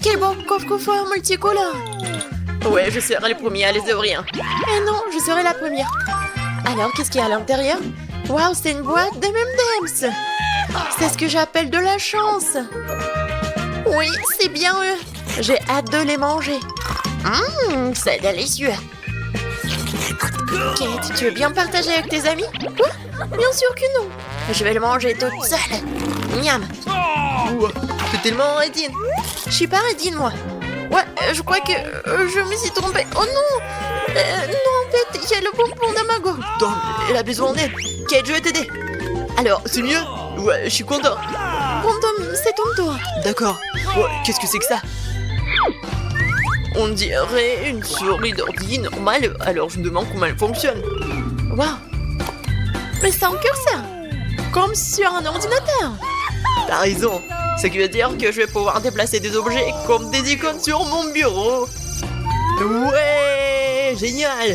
Quel beau coffre-fort multicolore. Ouais, je serai le premier à les ouvrir. Eh non, je serai la première. Alors, qu'est-ce qu'il y a à l'intérieur? Waouh, c'est une boîte de M&M's. C'est ce que j'appelle de la chance. Oui, c'est bien eux. J'ai hâte de les manger. C'est délicieux. Kate, tu veux bien partager avec tes amis? Quoi? Bien sûr que non. Je vais le manger toute seule. Miam. Ouah, t'es tellement Redine. Je suis pas Redine, moi. Ouais, je crois que je me suis trompée. Oh non! Non, en fait, il y a le bonbon d'Amago. Tom, elle a besoin d'aide. Kate, je vais t'aider. Alors, c'est mieux? Ouais, je suis content. Bon, Tom, c'est ton tour. D'accord. Ouais, qu'est-ce que c'est que ça? On dirait une souris d'ordi normale, alors je me demande comment elle fonctionne. Waouh! Mais c'est un curseur. Comme sur un ordinateur. T'as raison. Ce qui veut dire que je vais pouvoir déplacer des objets comme des icônes sur mon bureau. Ouais, génial.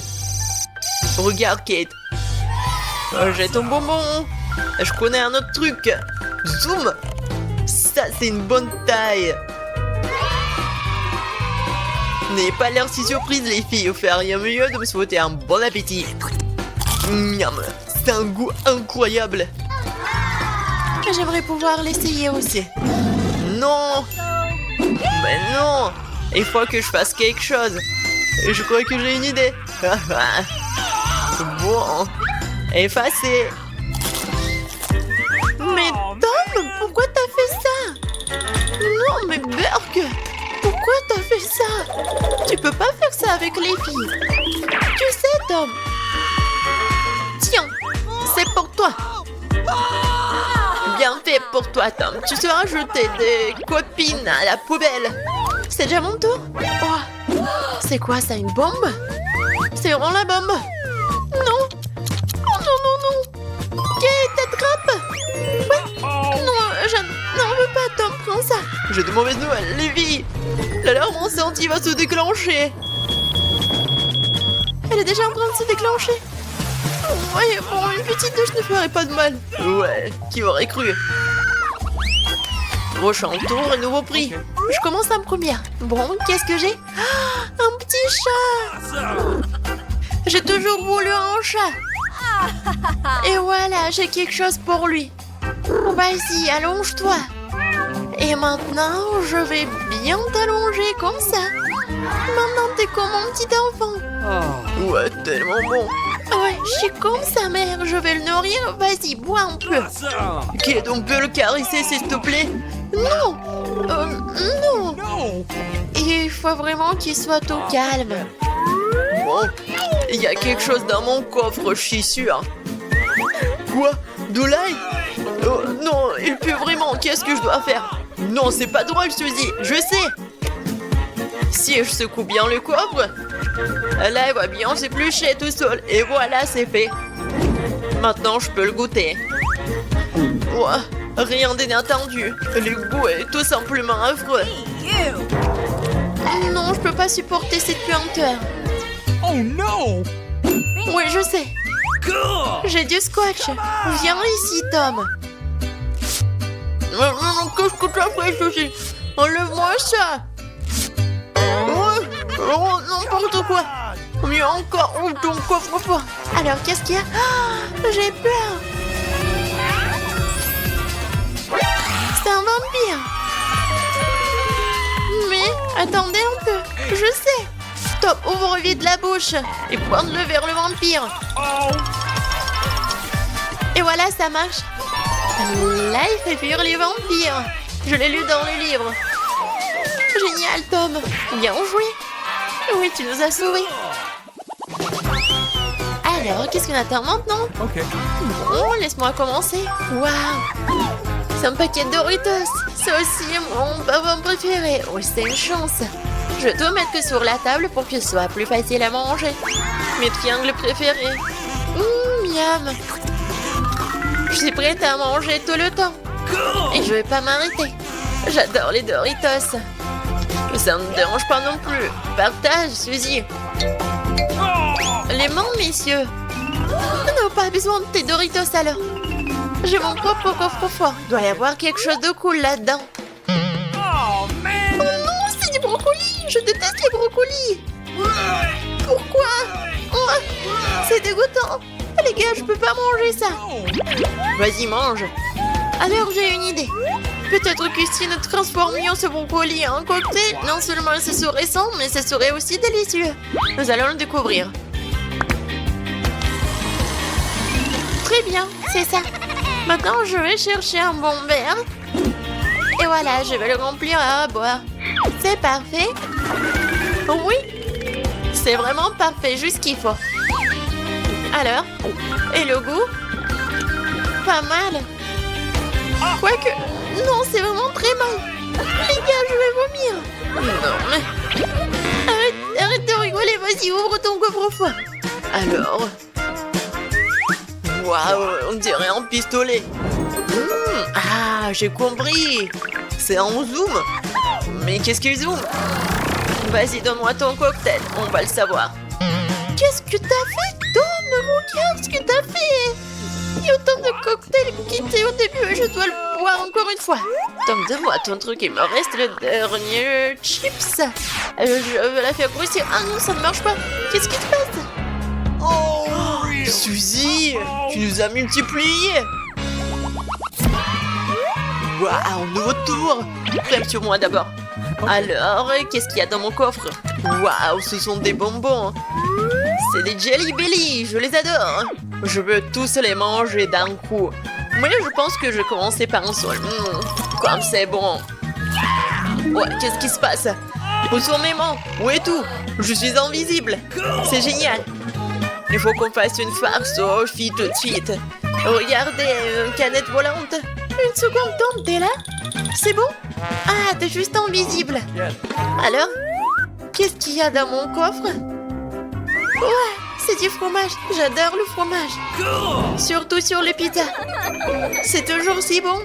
Regarde, Kate. J'ai ton bonbon. Je connais un autre truc. Zoom. Ça, c'est une bonne taille. N'ayez pas l'air si surprise, les filles. Vous feriez mieux de me souhaiter un bon appétit. Miam. C'est un goût incroyable. J'aimerais pouvoir l'essayer aussi. Non. Mais non. Il faut que je fasse quelque chose. Et je crois que j'ai une idée. Bon. Effacé. Mais Tom, pourquoi t'as fait ça? Non, mais Burke, pourquoi t'as fait ça? Tu peux pas faire ça avec les filles. Tu sais, Tom. Tiens, c'est pour toi. Bien fait pour toi, Tom. Tu seras jeté des copines à la poubelle. C'est déjà mon tour? Oh, c'est quoi ça, une bombe? C'est vraiment la bombe? Non. Oh non, non, non. Kate, attrape. Ouais. Non, je n'en veux pas, Tom, prends ça. J'ai de mauvaises nouvelles, les filles. L'alarme incendie va se déclencher. Elle est déjà en train de se déclencher. Ouais, bon, une petite douche ne ferait pas de mal. Ouais, qui aurait cru? Prochain tour et nouveau prix. Je commence en première. Bon, qu'est-ce que j'ai? Ah, un petit chat. J'ai toujours voulu un chat. Et voilà, j'ai quelque chose pour lui. Vas-y, allonge-toi. Et maintenant, je vais bien t'allonger comme ça. Maintenant, t'es comme un petit enfant. Ouais, tellement bon. Ouais, je suis comme sa mère. Je vais le nourrir. Vas-y, bois un peu. Kate, on peut le caresser, s'il te plaît? Non. Non. Il faut vraiment qu'il soit au calme. Bon, il y a quelque chose dans mon coffre, je suis sûr. Quoi? De l'ail? Oh, non, il pue vraiment, qu'est-ce que je dois faire? Non, c'est pas drôle, Suzy, je sais. Si je secoue bien le coffre, là, il va bien s'éplucher tout seul. Et voilà, c'est fait. Maintenant, je peux le goûter. Ouah, rien d'inattendu. Le goût est tout simplement affreux. Non, je peux pas supporter cette puanteur. Oh non! Oui, je sais. J'ai du scotch. Viens ici, Tom. Qu'est-ce que tu as fait, Suzy? Enlève-moi ça. Oh, n'importe quoi. Mieux encore, ouvre ton coffre-fort. Alors, qu'est-ce qu'il y a? Ah, j'ai peur. C'est un vampire. Mais, attendez un peu. Je sais. Stop, ouvre vite la bouche et pointe-le vers le vampire. Et voilà, ça marche. Là, il fait fuir les vampires. Je l'ai lu dans le livre. Génial, Tom. Bien joué. Oui, tu nous as sauvés. Alors, qu'est-ce qu'on attend maintenant? Ok. Bon, laisse-moi commencer. Waouh! C'est un paquet de Doritos. C'est aussi mon bonbon préféré. Oui, c'est une chance. Je dois mettre que sur la table pour que ce soit plus facile à manger. Mes triangles préférés. Miam! Je suis prête à manger tout le temps. Et je vais pas m'arrêter. J'adore les Doritos. Ça ne me dérange pas non plus. Partage, Suzy. Les mains, messieurs. On n'a pas besoin de tes Doritos alors. J'ai mon propre coffre-fort. Il doit y avoir quelque chose de cool là-dedans. Oh man! Oh non, c'est je peux pas manger ça. Vas-y, mange. Alors j'ai une idée. Peut-être que si nous transformions ce brocoli en cocktail, non seulement ce serait sain, mais ce serait aussi délicieux. Nous allons le découvrir. Très bien, c'est ça. Maintenant, je vais chercher un bon verre. Et voilà, je vais le remplir à boire. C'est parfait. Oui, c'est vraiment parfait, juste ce qu'il faut. Alors, et le goût? Pas mal. Quoique, non, c'est vraiment très mal. Les gars, je vais vomir. Non, mais... Arrête de rigoler, vas-y, ouvre ton coffre-fort. Alors... Waouh, on dirait un pistolet. Ah, j'ai compris. C'est en zoom. Mais qu'est-ce qu'il zoome? Vas-y, donne-moi ton cocktail, on va le savoir. Qu'est-ce que t'as fait, Tom? Regarde ce que t'as fait. Il y a autant de cocktails quittés au début et je dois le boire encore une fois. Tom, donne-moi ton truc, il me reste le dernier chips. Je vais la faire grossir. Ah non, ça ne marche pas. Qu'est-ce qui se passe? Oh, Suzy, tu nous as multipliés. Waouh, nouveau tour. Crème sur moi d'abord. Alors, qu'est-ce qu'il y a dans mon coffre? Waouh, ce sont des bonbons. C'est des Jelly Belly, je les adore. Je veux tous les manger d'un coup. Mais je pense que je vais commencer par un seul. Comme c'est bon. Ouais, qu'est-ce qui se passe? Où sont mes mains? Où est tout? Je suis invisible. C'est génial. Il faut qu'on fasse une farce aux filles tout de suite. Regardez, une canette volante. Une seconde, Tom, t'es là? C'est bon? Ah, t'es juste invisible. Alors? Qu'est-ce qu'il y a dans mon coffre? Ouais, c'est du fromage. J'adore le fromage. Surtout sur les pizzas. C'est toujours si bon.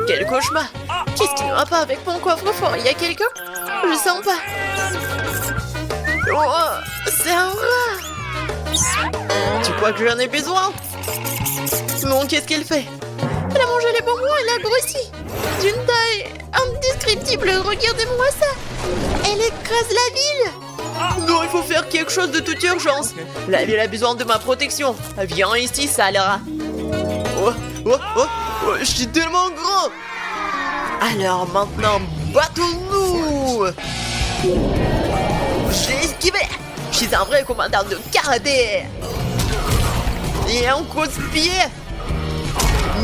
Quel cauchemar. Qu'est-ce qui ne va pas avec mon coffre-fort? Il y a quelqu'un? Je sens pas. Oh, c'est un rat. Tu crois que j'en ai besoin? Non, qu'est-ce qu'elle fait? Elle a mangé les bonbons, elle a grossi. D'une taille indescriptible, regardez-moi ça. Elle écrase la ville. Non, il faut faire quelque chose de toute urgence. La ville a besoin de ma protection. Viens ici, Salera. Oh, je suis tellement grand. Alors maintenant, battons-nous. J'ai esquivé. Je suis un vrai commandant de karaté. Et un coup de pied.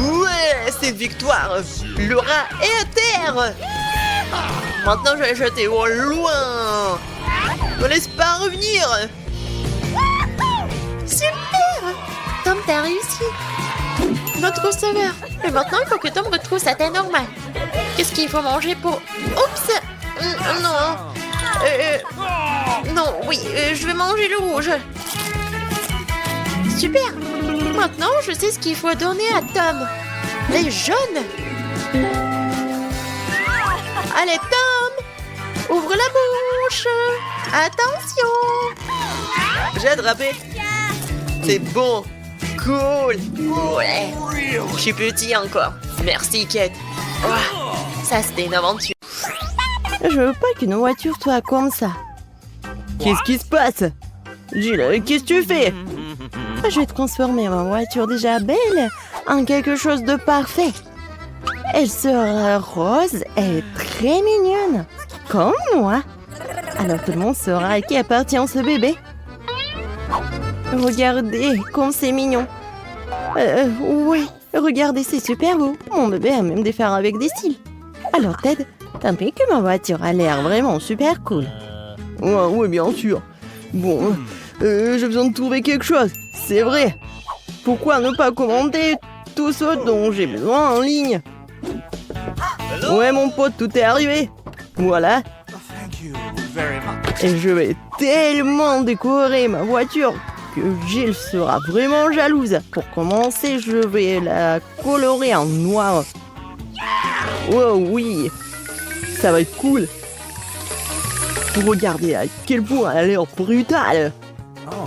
Ouais, c'est victoire. Le rat est à terre. Maintenant, je vais le jeter au loin. Ne laisse pas revenir. Super. Tom, t'as réussi. Notre sauveur. Et maintenant, il faut que Tom retrouve sa taille normale. Qu'est-ce qu'il faut manger pour... Oups. Non. Non, oui, je vais manger le rouge. Super. Maintenant, je sais ce qu'il faut donner à Tom. Les jaunes. Allez, Tom. Ouvre la bouche. Attention. J'ai attrapé. C'est bon. Cool. Ouais. Je suis petit encore. Merci, Kate. Oh, ça, c'était une aventure. Je veux pas qu'une voiture soit comme ça. Qu'est-ce qui se passe? Gilles, qu'est-ce que tu fais? Je vais transformer ma voiture déjà belle en quelque chose de parfait. Elle sera rose et très mignonne, comme moi. Alors tout le monde saura à qui appartient ce bébé. Regardez comme c'est mignon. Ouais, regardez, c'est super beau. Mon bébé a même des phares avec des cils. Alors Ted, t'as vu que ma voiture a l'air vraiment super cool? Ouais, bien sûr. Bon, j'ai besoin de trouver quelque chose. C'est vrai. Pourquoi ne pas commander tout ce dont j'ai besoin en ligne? Ouais, mon pote, tout est arrivé. Voilà. Et je vais tellement décorer ma voiture que Gilles sera vraiment jalouse. Pour commencer, je vais la colorer en noir. Oh oui, ça va être cool. Regardez à quel point elle a l'air brutale.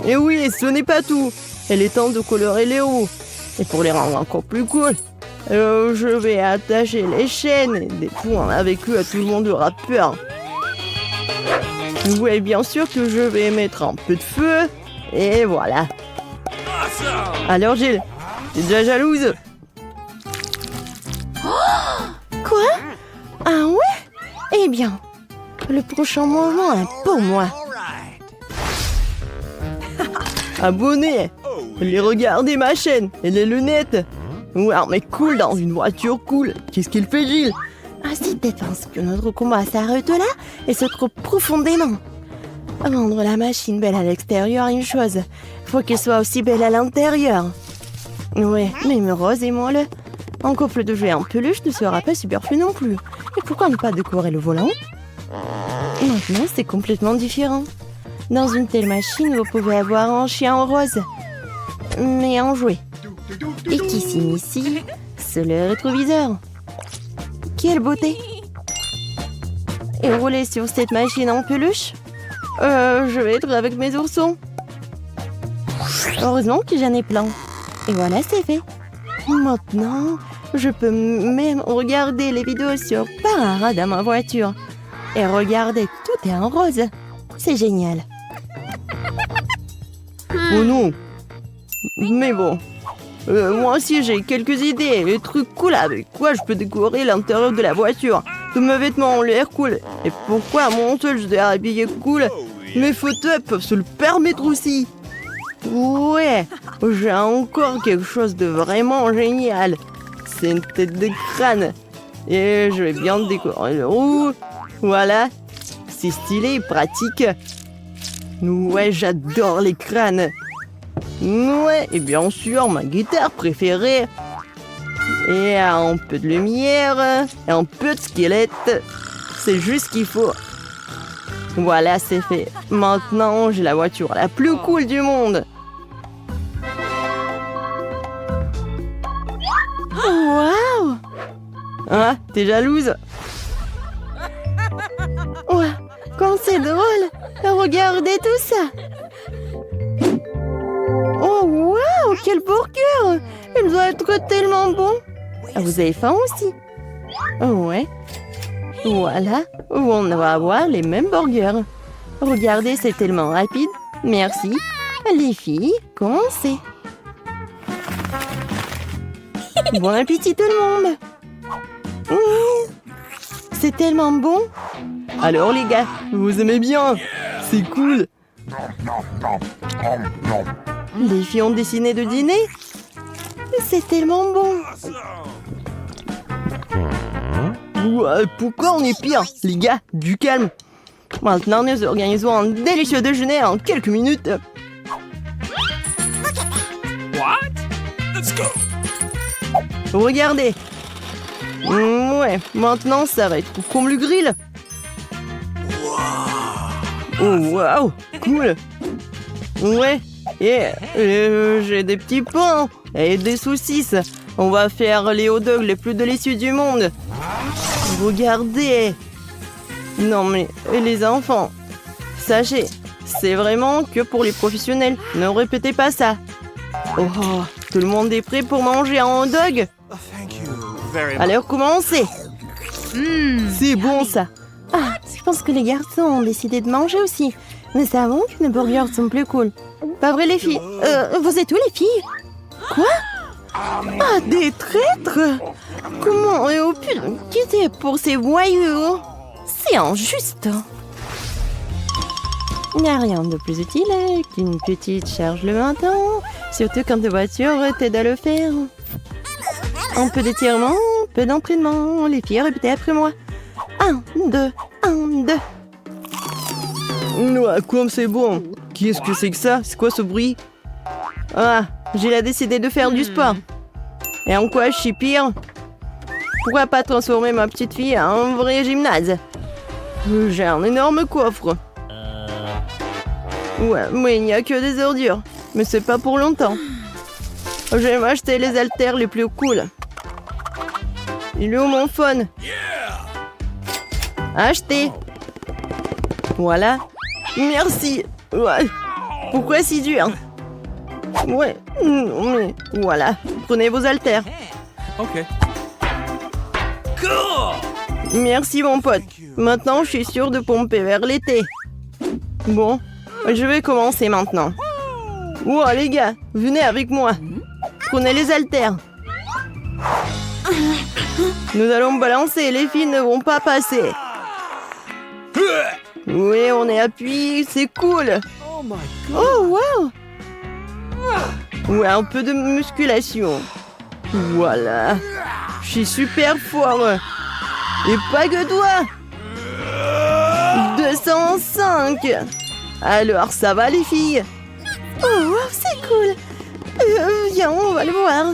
Et oui, ce n'est pas tout. Il est temps de colorer les roues. Et pour les rendre encore plus cool, je vais attacher les chaînes et des points avec eux, tout le monde aura peur. Oui, bien sûr que je vais mettre un peu de feu. Et voilà. Alors Gilles, t'es déjà jalouse? Quoi? Ah ouais? Eh bien, le prochain mouvement est pour moi. Abonnez! Allez regarder ma chaîne et les lunettes. Ouais, mais cool dans une voiture cool. Qu'est-ce qu'il fait, Gilles? Ah, c'est peut-être parce que notre combat s'arrête là et se trouve profondément. Rendre la machine belle à l'extérieur est une chose. Faut qu'elle soit aussi belle à l'intérieur. Ouais, même Rose et moi, en couple de jouets en peluche ne sera pas superflu non plus. Et pourquoi ne pas décorer le volant? Maintenant, c'est complètement différent. Dans une telle machine, vous pouvez avoir un chien en rose, mais en jouet. Et qui s'initie, c'est le rétroviseur. Quelle beauté! Et rouler sur cette machine en peluche? Je vais être avec mes oursons. Heureusement que j'en ai plein. Et voilà, c'est fait. Maintenant, je peux même regarder les vidéos sur Parara dans ma voiture. Et regardez, tout est en rose. C'est génial. Oh non! Mais bon, moi aussi j'ai quelques idées, des trucs cool avec quoi je peux décorer l'intérieur de la voiture. Tous mes vêtements ont l'air cool. Et pourquoi à mon seul je dois habiller cool? Mes fauteuils peuvent se le permettre aussi. Ouais, j'ai encore quelque chose de vraiment génial. C'est une tête de crâne. Et je vais bien décorer le roux. Voilà, c'est stylé et pratique. Ouais, j'adore les crânes. Ouais, et bien sûr, ma guitare préférée. Et un peu de lumière, et un peu de squelette. C'est juste ce qu'il faut. Voilà, c'est fait. Maintenant, j'ai la voiture la plus cool du monde. Waouh! Ah, t'es jalouse? Ouais, comme c'est drôle. Regardez tout ça. Oh, waouh, quel burger! Il doit être tellement bon. Ah, vous avez faim aussi? Oh, ouais. Voilà, on va avoir les mêmes burgers. Regardez, c'est tellement rapide. Merci. Les filles, commencez. Bon appétit tout le monde. C'est tellement bon. Alors les gars, vous aimez bien? C'est cool. Les filles ont décidé de dîner. C'est tellement bon. Ouais, pourquoi on est pire? Les gars, du calme. Maintenant, nous organisons un délicieux déjeuner en quelques minutes. What? Let's go. Regardez. Ouais, maintenant ça va être comme le grill. Oh, waouh, cool. Ouais, et j'ai des petits pains et des saucisses. On va faire les hot dogs les plus délicieux du monde. Regardez. Non mais, les enfants, sachez, c'est vraiment que pour les professionnels. Ne répétez pas ça. Oh, tout le monde est prêt pour manger un hot dog? Alors commencez. C'est bon ça. Ah, je pense que les garçons ont décidé de manger aussi. Nous savons que nos burgers sont plus cool. Pas vrai les filles? Vous êtes où les filles? Quoi? Ah, des traîtres? Comment et au pire quitter pour ces voyous? C'est injuste. Il n'y a rien de plus utile qu'une petite charge le matin, surtout quand ta voiture t'aide à le faire. Un peu d'étirement, un peu d'entraînement. Les filles, répétez après moi. 1, 2, 1, 2. Ouais, comme c'est bon. Qu'est-ce que c'est que ça? C'est quoi ce bruit? Ah, j'ai décidé de faire du sport. Et en quoi je suis pire? Pourquoi pas transformer ma petite fille en vrai gymnase? J'ai un énorme coffre. Ouais, mais il n'y a que des ordures. Mais c'est pas pour longtemps. Je vais m'acheter les haltères les plus cool. Il est où mon phone? Acheté. Voilà. Merci. Ouais. Pourquoi si dur? Ouais. Mais voilà. Prenez vos haltères. Ok. Merci mon pote. Maintenant, je suis sûre de pomper vers l'été. Bon, je vais commencer maintenant. Oh les gars, venez avec moi. Prenez les haltères. Nous allons balancer, les filles ne vont pas passer. Oui, on est appuyé, c'est cool. Oh, wow. Ouais, un peu de musculation. Voilà. Je suis super fort. Et pas que toi. 205. Alors, ça va les filles? Oh, wow, c'est cool. Viens, on va le voir.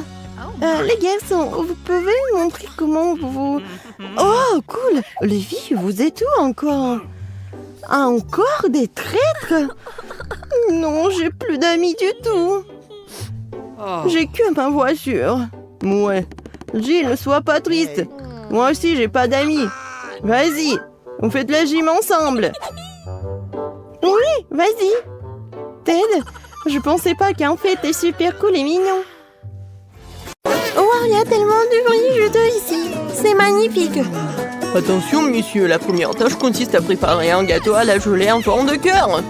Les garçons, vous pouvez me montrer comment vous... Oh, cool. Les filles, vous êtes où encore? Encore des traîtres? Non, j'ai plus d'amis du tout. J'ai que ma voiture. Ouais. Jill, ne sois pas triste. Moi aussi, j'ai pas d'amis. Vas-y, on fait de la gym ensemble. Oui, vas-y. Ted, je pensais pas qu'en fait, t'es super cool et mignon. Oh, il y a tellement de bruit juteux ici. C'est magnifique. Attention, monsieur, la première tâche consiste à préparer un gâteau à la gelée en forme de cœur.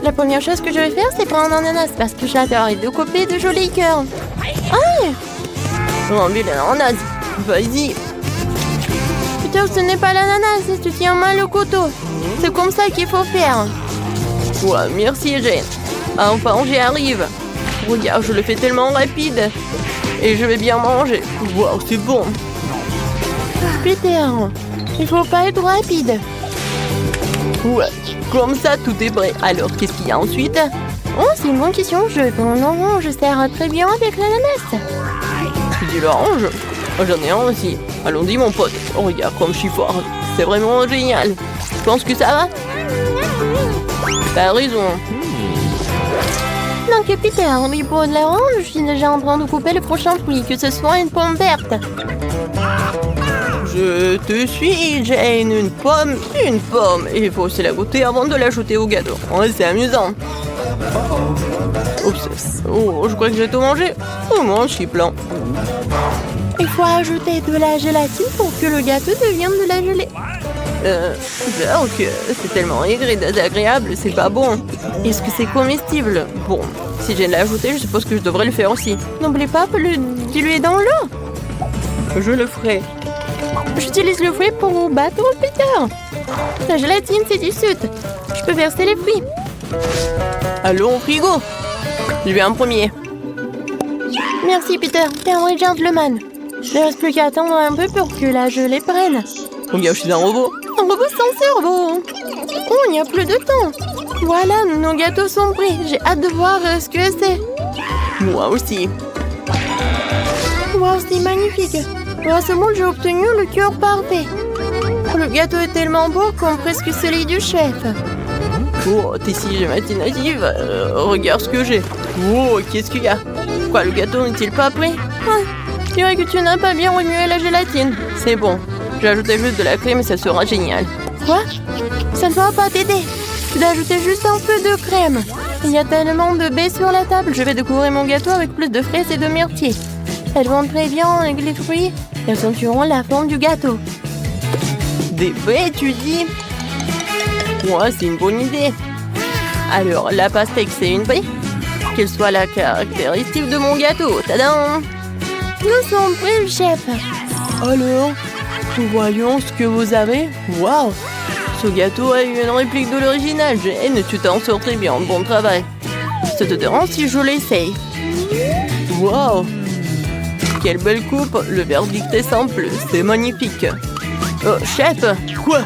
La première chose que je vais faire, c'est prendre un ananas parce que j'adore et découper de jolis cœurs. Aïe! Enlevez l'ananas. Vas-y. Putain, ce n'est pas l'ananas, tu tiens mal le couteau. C'est comme ça qu'il faut faire. Ouais, merci, Jane. Enfin, j'y arrive. Regarde, je le fais tellement rapide. Et je vais bien manger. Wow, c'est bon. Peter, il faut pas être rapide. Ouais, comme ça, tout est prêt. Alors, qu'est-ce qu'il y a ensuite? Oh, c'est une bonne question. Je vais prendre l'orange, ça ira très bien avec l'ananas. Tu dis l'orange? J'en ai un aussi. Allons-y, mon pote. Oh, regarde comme je suis fort. C'est vraiment génial. Tu penses que ça va? T'as raison. Donc, Peter, oui, pour de l'orange, je suis déjà en train de couper le prochain fruit, que ce soit une pomme verte. Je te suis, Jane. Une pomme. Il faut aussi la goûter avant de l'ajouter au gâteau. Ouais, c'est amusant. Oups. Oh, je crois que j'ai tout mangé. Oh, moi, je suis plein. Il faut ajouter de la gélatine pour que le gâteau devienne de la gelée. J'avoue que c'est tellement aigri et désagréable, c'est pas bon. Est-ce que c'est comestible? Bon, si je l'ai ajouté, je suppose que je devrais le faire aussi. N'oublie pas de le diluer dans l'eau. Je le ferai. J'utilise le fouet pour battre Peter. La gélatine, c'est du sucre. Je peux verser les fruits. Allons au frigo. Je vais en premier. Merci, Peter. T'es un vrai gentleman. Il ne reste plus qu'à attendre un peu pour que la gelée prenne. Regarde, je suis un robot. Un robot sans cerveau. Oh, il n'y a plus de temps. Voilà, nos gâteaux sont prêts. J'ai hâte de voir ce que c'est. Moi aussi. Wow, c'est magnifique. Grâce au monde, j'ai obtenu le cœur parfait. Le gâteau est tellement beau comme presque celui du chef. Oh, t'es si imaginative. Regarde ce que j'ai. Oh, qu'est-ce qu'il y a? Quoi, le gâteau n'est-il pas prêt? Je dirais que tu n'as pas bien remué la gélatine. C'est bon. J'ai ajouté juste de la crème et ça sera génial. Quoi? Ça ne va pas t'aider. Tu dois ajouter juste un peu de crème. Il y a tellement de baies sur la table. Je vais découvrir mon gâteau avec plus de fraises et de myrtilles. Elles vont très bien avec les fruits et accentueront la forme du gâteau. Des baies, tu dis? Ouais, c'est une bonne idée. Alors, la pastèque, c'est une baie? Quelle soit la caractéristique de mon gâteau? Tadam! Nous sommes prêts, chef. Alors, voyons ce que vous avez. Waouh! Ce gâteau a eu une réplique de l'original. Jane, tu t'en sors très bien. Bon travail. Ça te dérange si je l'essaye? Waouh! Quelle belle coupe. Le verdict est simple. C'est magnifique. Oh, chef! Quoi?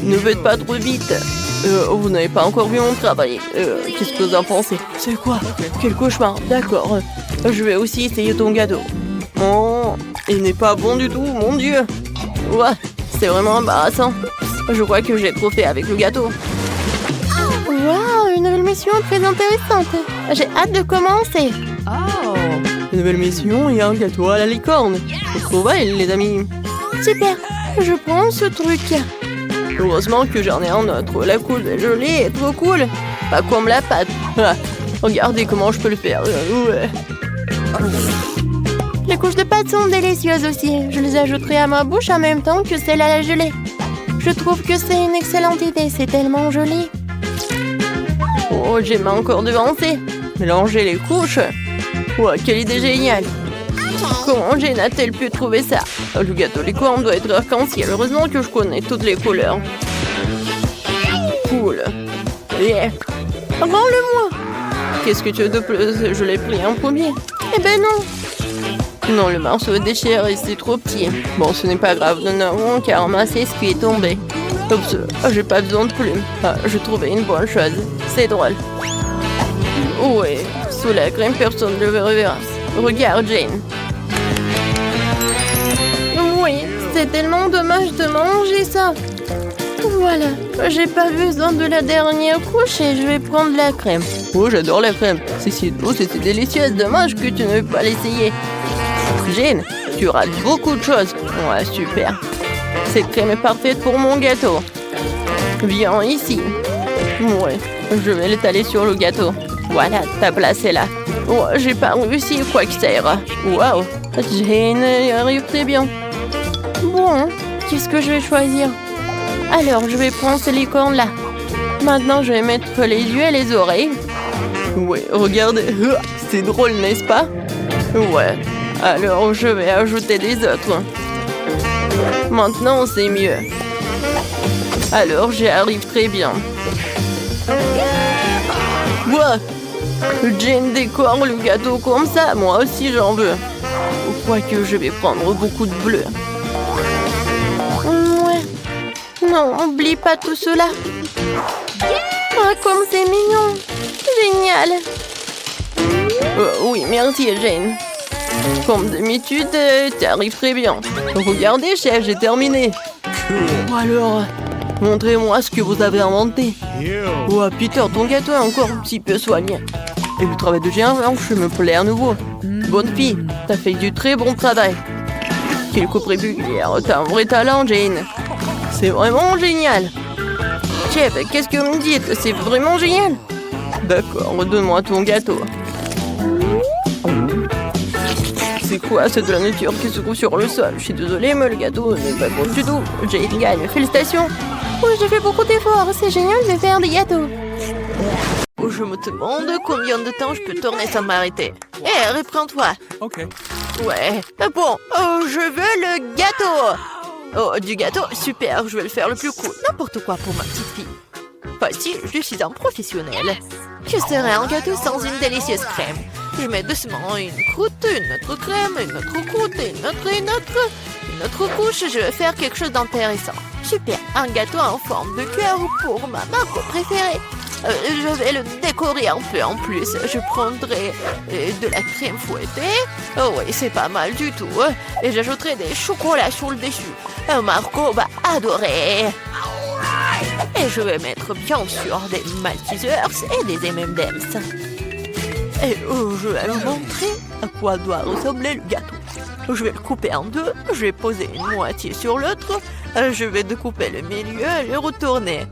Ne faites pas trop vite. Vous n'avez pas encore vu mon travail. Qu'est-ce que vous en pensez? C'est quoi? Quel cauchemar. D'accord. Je vais aussi essayer ton gâteau. Oh, il n'est pas bon du tout, mon Dieu. Ouais, c'est vraiment embarrassant. Je crois que j'ai trop fait avec le gâteau. Waouh, une nouvelle mission très intéressante. J'ai hâte de commencer. Oh, une nouvelle mission et un gâteau à la licorne. Trouvaille, les amis. Super, je prends ce truc. Heureusement que j'en ai un autre. La couche de gelée est trop cool. Pas comme la pâte. Regardez comment je peux le faire. Ouais. Les couches de pâte sont délicieuses aussi. Je les ajouterai à ma bouche en même temps que celle à la gelée. Je trouve que c'est une excellente idée. C'est tellement joli. Oh, j'ai m'a encore devancé. Mélanger les couches. Oh, quelle idée géniale. Comment Jane a-t-elle pu trouver ça? Le gâteau licorne doit être arc-en-ciel. Heureusement que je connais toutes les couleurs. Cool. Yeah. Rends-le-moi. Qu'est-ce que tu veux de plus? Je l'ai pris en premier. Eh ben non. Non, le morceau est déchiré, c'est trop petit. Bon, ce n'est pas grave, nous n'aurons qu'à ramasser ce qui est tombé. Oups, j'ai pas besoin de plumes. Ah, j'ai trouvé une bonne chose. C'est drôle. Ouais, sous la crème, personne ne le verra. Regarde, Jane. Oui, c'est tellement dommage de manger ça. Voilà, j'ai pas besoin de la dernière couche et je vais prendre la crème. Oh, j'adore la crème. C'est si beau, c'était délicieux. Dommage que tu ne veux pas l'essayer. Jane, tu rates beaucoup de choses. Ouais, super. Cette crème est parfaite pour mon gâteau. Viens ici. Ouais, je vais l'étaler sur le gâteau. Voilà, ta place est là. Oh, j'ai pas réussi, quoi que ça ira. Waouh, Jane y arrive très bien. Bon, qu'est-ce que je vais choisir? Alors, je vais prendre ce licorne là. Maintenant, je vais mettre les yeux et les oreilles. Ouais, regardez. C'est drôle, n'est-ce pas? Ouais. Alors, je vais ajouter des autres. Maintenant, c'est mieux. Alors, j'y arrive très bien. Quoi? Jane décore le gâteau comme ça. Moi aussi, j'en veux. Quoique, je vais prendre beaucoup de bleu. Ouais. Non, oublie pas tout cela. Ah, comme c'est mignon. Génial. Oui, merci, Jane. Comme d'habitude, tu arrives très bien. Regardez, chef, j'ai terminé. Alors, montrez-moi ce que vous avez inventé. Oh, Peter, ton gâteau est encore un petit peu soigné. Et le travail de Jane me plaît à nouveau. Bonne fille, t'as fait du très bon travail. Quelle coupe régulière, t'as un vrai talent, Jane. C'est vraiment génial. Chef, qu'est-ce que vous me dites? C'est vraiment génial. D'accord, donne-moi ton gâteau. C'est quoi cette nourriture qui se trouve sur le sol? Je suis désolée, mais le gâteau n'est pas bon du tout. Jane gagne, félicitations. Oui, j'ai fait beaucoup d'efforts. C'est génial de faire des gâteaux. Je me demande combien de temps je peux tourner sans m'arrêter. Hé, reprends-toi. Ok. Ouais. Bon, je veux le gâteau. Oh, du gâteau, super, je vais le faire le plus cool. N'importe quoi pour ma petite fille. Voici, je suis un professionnel. Que serait un gâteau sans une délicieuse crème? Je mets doucement une croûte, une autre crème, une autre croûte, une autre couche. Je vais faire quelque chose d'intéressant. Super, un gâteau en forme de cœur pour ma marque préférée. Je vais le décorer un peu en plus. Je prendrai de la crème fouettée. Oh oui, c'est pas mal du tout. Et j'ajouterai des chocolats sur le dessus. Marco va adorer. Et je vais mettre bien sûr des Maltesers et des M&M's. Et je vais vous montrer à quoi doit ressembler le gâteau. Je vais le couper en deux. Je vais poser une moitié sur l'autre. Je vais découper le milieu et le retourner.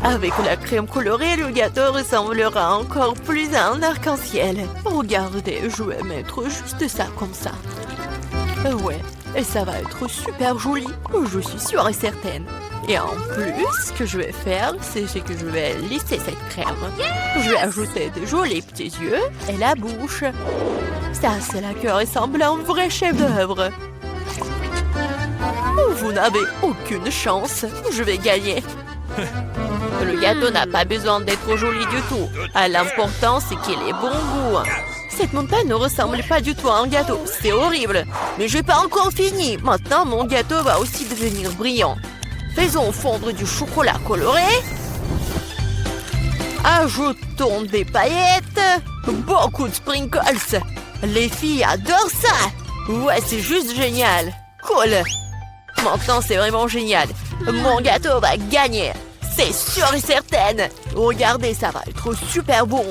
Avec la crème colorée, le gâteau ressemblera encore plus à un arc-en-ciel. Regardez, je vais mettre juste ça comme ça. Ouais, et ça va être super joli, je suis sûre et certaine. Et en plus, ce que je vais faire, c'est que je vais lisser cette crème. Je vais ajouter de jolis petits yeux et la bouche. Ça, c'est là que ressemble à un vrai chef-d'œuvre. Vous n'avez aucune chance, je vais gagner. Le gâteau n'a pas besoin d'être joli du tout. L'important, c'est qu'il ait bon goût. Cette montagne ne ressemble pas du tout à un gâteau. C'est horrible. Mais je n'ai pas encore fini. Maintenant, mon gâteau va aussi devenir brillant. Faisons fondre du chocolat coloré. Ajoutons des paillettes. Beaucoup de sprinkles. Les filles adorent ça. Ouais, c'est juste génial. Cool. Maintenant, c'est vraiment génial. Mon gâteau va gagner. C'est sûr et certain. Regardez, ça va être super bon.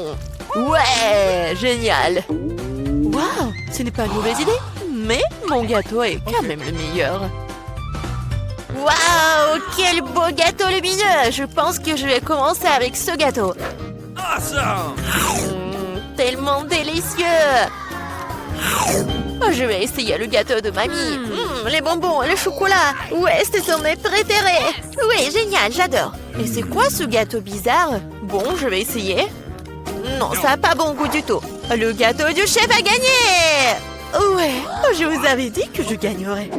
Ouais, génial. Waouh, ce n'est pas une mauvaise idée. Mais mon gâteau est quand même le meilleur. Waouh, quel beau gâteau lumineux. Je pense que je vais commencer avec ce gâteau. Awesome! Tellement délicieux. Je vais essayer le gâteau de mamie. Les bonbons, le chocolat. Ouais, ce sont mes préférés. Oui, génial, j'adore. Et c'est quoi ce gâteau bizarre? Bon, je vais essayer. Non, ça n'a pas bon goût du tout. Le gâteau du chef a gagné! Ouais, je vous avais dit que je gagnerais.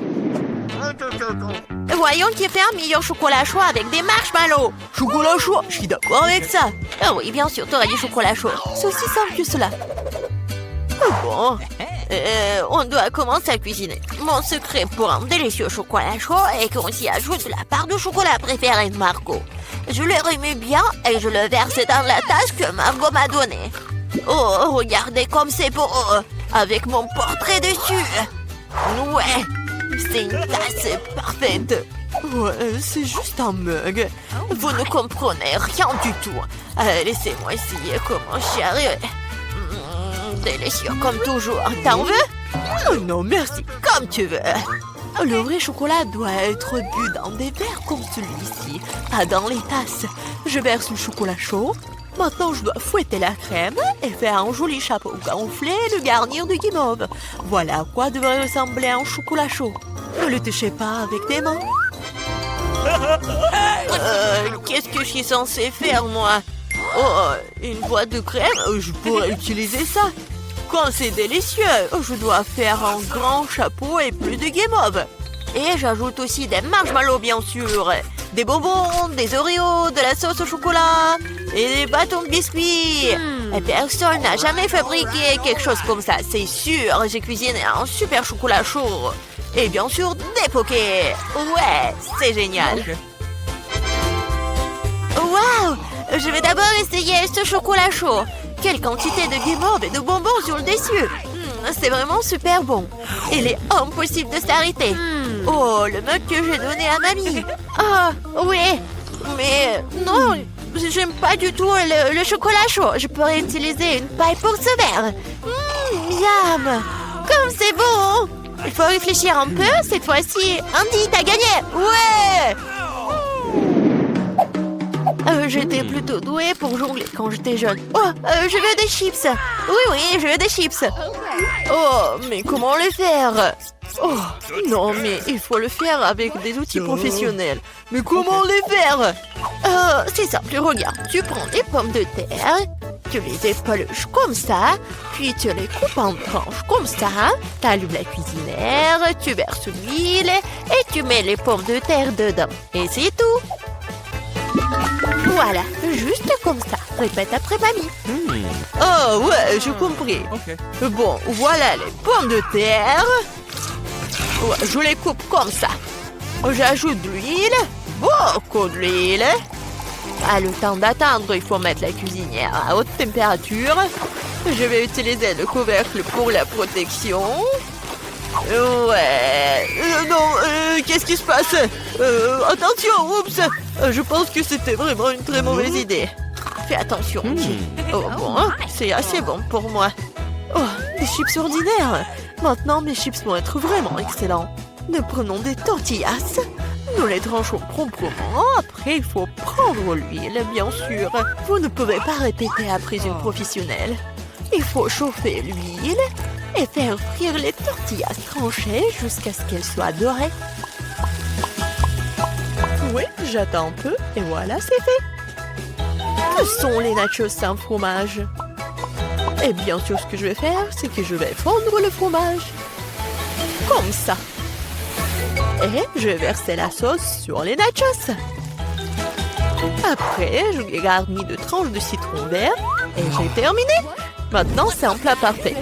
Voyons qui fait un meilleur chocolat chaud avec des marshmallows. Chocolat chaud, je suis d'accord avec ça. Ah oui, bien sûr, t'aurais dit chocolat chaud. C'est aussi simple que cela. Bon, on doit commencer à cuisiner. Mon secret pour un délicieux chocolat chaud est qu'on s'y ajoute la part de chocolat préférée de Margot. Je le remue bien et je le verse dans la tasse que Margot m'a donnée. Oh, regardez comme c'est beau, avec mon portrait dessus. Ouais, c'est une tasse parfaite. Ouais, c'est juste un mug. Vous ne comprenez rien du tout. Laissez-moi essayer comment chérie. Délicieux comme toujours. T'en veux? Oh non, merci. Comme tu veux. Le vrai chocolat doit être bu dans des verres comme celui-ci, pas dans les tasses. Je verse le chocolat chaud. Maintenant, je dois fouetter la crème et faire un joli chapeau gonflé et le garnir de guimauve. Voilà à quoi devrait ressembler un chocolat chaud. Ne le touchez pas avec tes mains. Qu'est-ce que je suis censée faire, moi? Oh, une boîte de crème? Je pourrais utiliser ça. Quand c'est délicieux, je dois faire un grand chapeau et plus de guimauve. Et j'ajoute aussi des marshmallows, bien sûr. Des bonbons, des Oreos, de la sauce au chocolat et des bâtons de biscuits. Et personne n'a jamais fabriqué quelque chose comme ça, c'est sûr. J'ai cuisiné un super chocolat chaud. Et bien sûr, des pokés. Ouais, c'est génial. Okay. Waouh! Je vais d'abord essayer ce chocolat chaud. Quelle quantité de guimauve et de bonbons sur le dessus. C'est vraiment super bon. Il est impossible de s'arrêter. Oh, le mug que j'ai donné à mamie. Ah, oui. Mais non, j'aime pas du tout le chocolat chaud. Je pourrais utiliser une paille pour ce verre. Miam. Comme c'est bon. Il faut réfléchir un peu. Cette fois-ci, Andy, t'as gagné. Ouais. J'étais plutôt douée pour jongler quand j'étais jeune. Oh, je veux des chips. Oui, je veux des chips. Oh, mais comment les faire? Oh, non, mais il faut le faire avec des outils professionnels. Mais comment les faire? C'est simple, regarde. Tu prends des pommes de terre, tu les épluches comme ça, puis tu les coupes en tranches comme ça. T'allumes la cuisinière, tu verses l'huile et tu mets les pommes de terre dedans. Et c'est tout. Voilà, juste comme ça. Répète après mamie. Oh ouais, j'ai compris. Okay. Bon, voilà les pommes de terre. Ouais, je les coupe comme ça. J'ajoute de l'huile, beaucoup de l'huile. Le temps d'attendre, il faut mettre la cuisinière à haute température. Je vais utiliser le couvercle pour la protection. Ouais. Non, qu'est-ce qui se passe? Attention, oups. Je pense que c'était vraiment une très mauvaise idée. Fais attention. Oh bon, c'est assez bon pour moi. Oh, des chips ordinaires. Maintenant, mes chips vont être vraiment excellents. Nous prenons des tortillas. Nous les tranchons proprement. Après, il faut prendre l'huile, bien sûr. Vous ne pouvez pas répéter après une professionnelle. Il faut chauffer l'huile et faire frire les tortillas tranchées jusqu'à ce qu'elles soient dorées. Oui, j'attends un peu et voilà, c'est fait. Que sont les nachos sans fromage? Et bien sûr, ce que je vais faire, c'est que je vais fondre le fromage. Comme ça. Et je vais verser la sauce sur les nachos. Après, je les garnis de tranches de citron vert et j'ai terminé. Maintenant, c'est un plat parfait.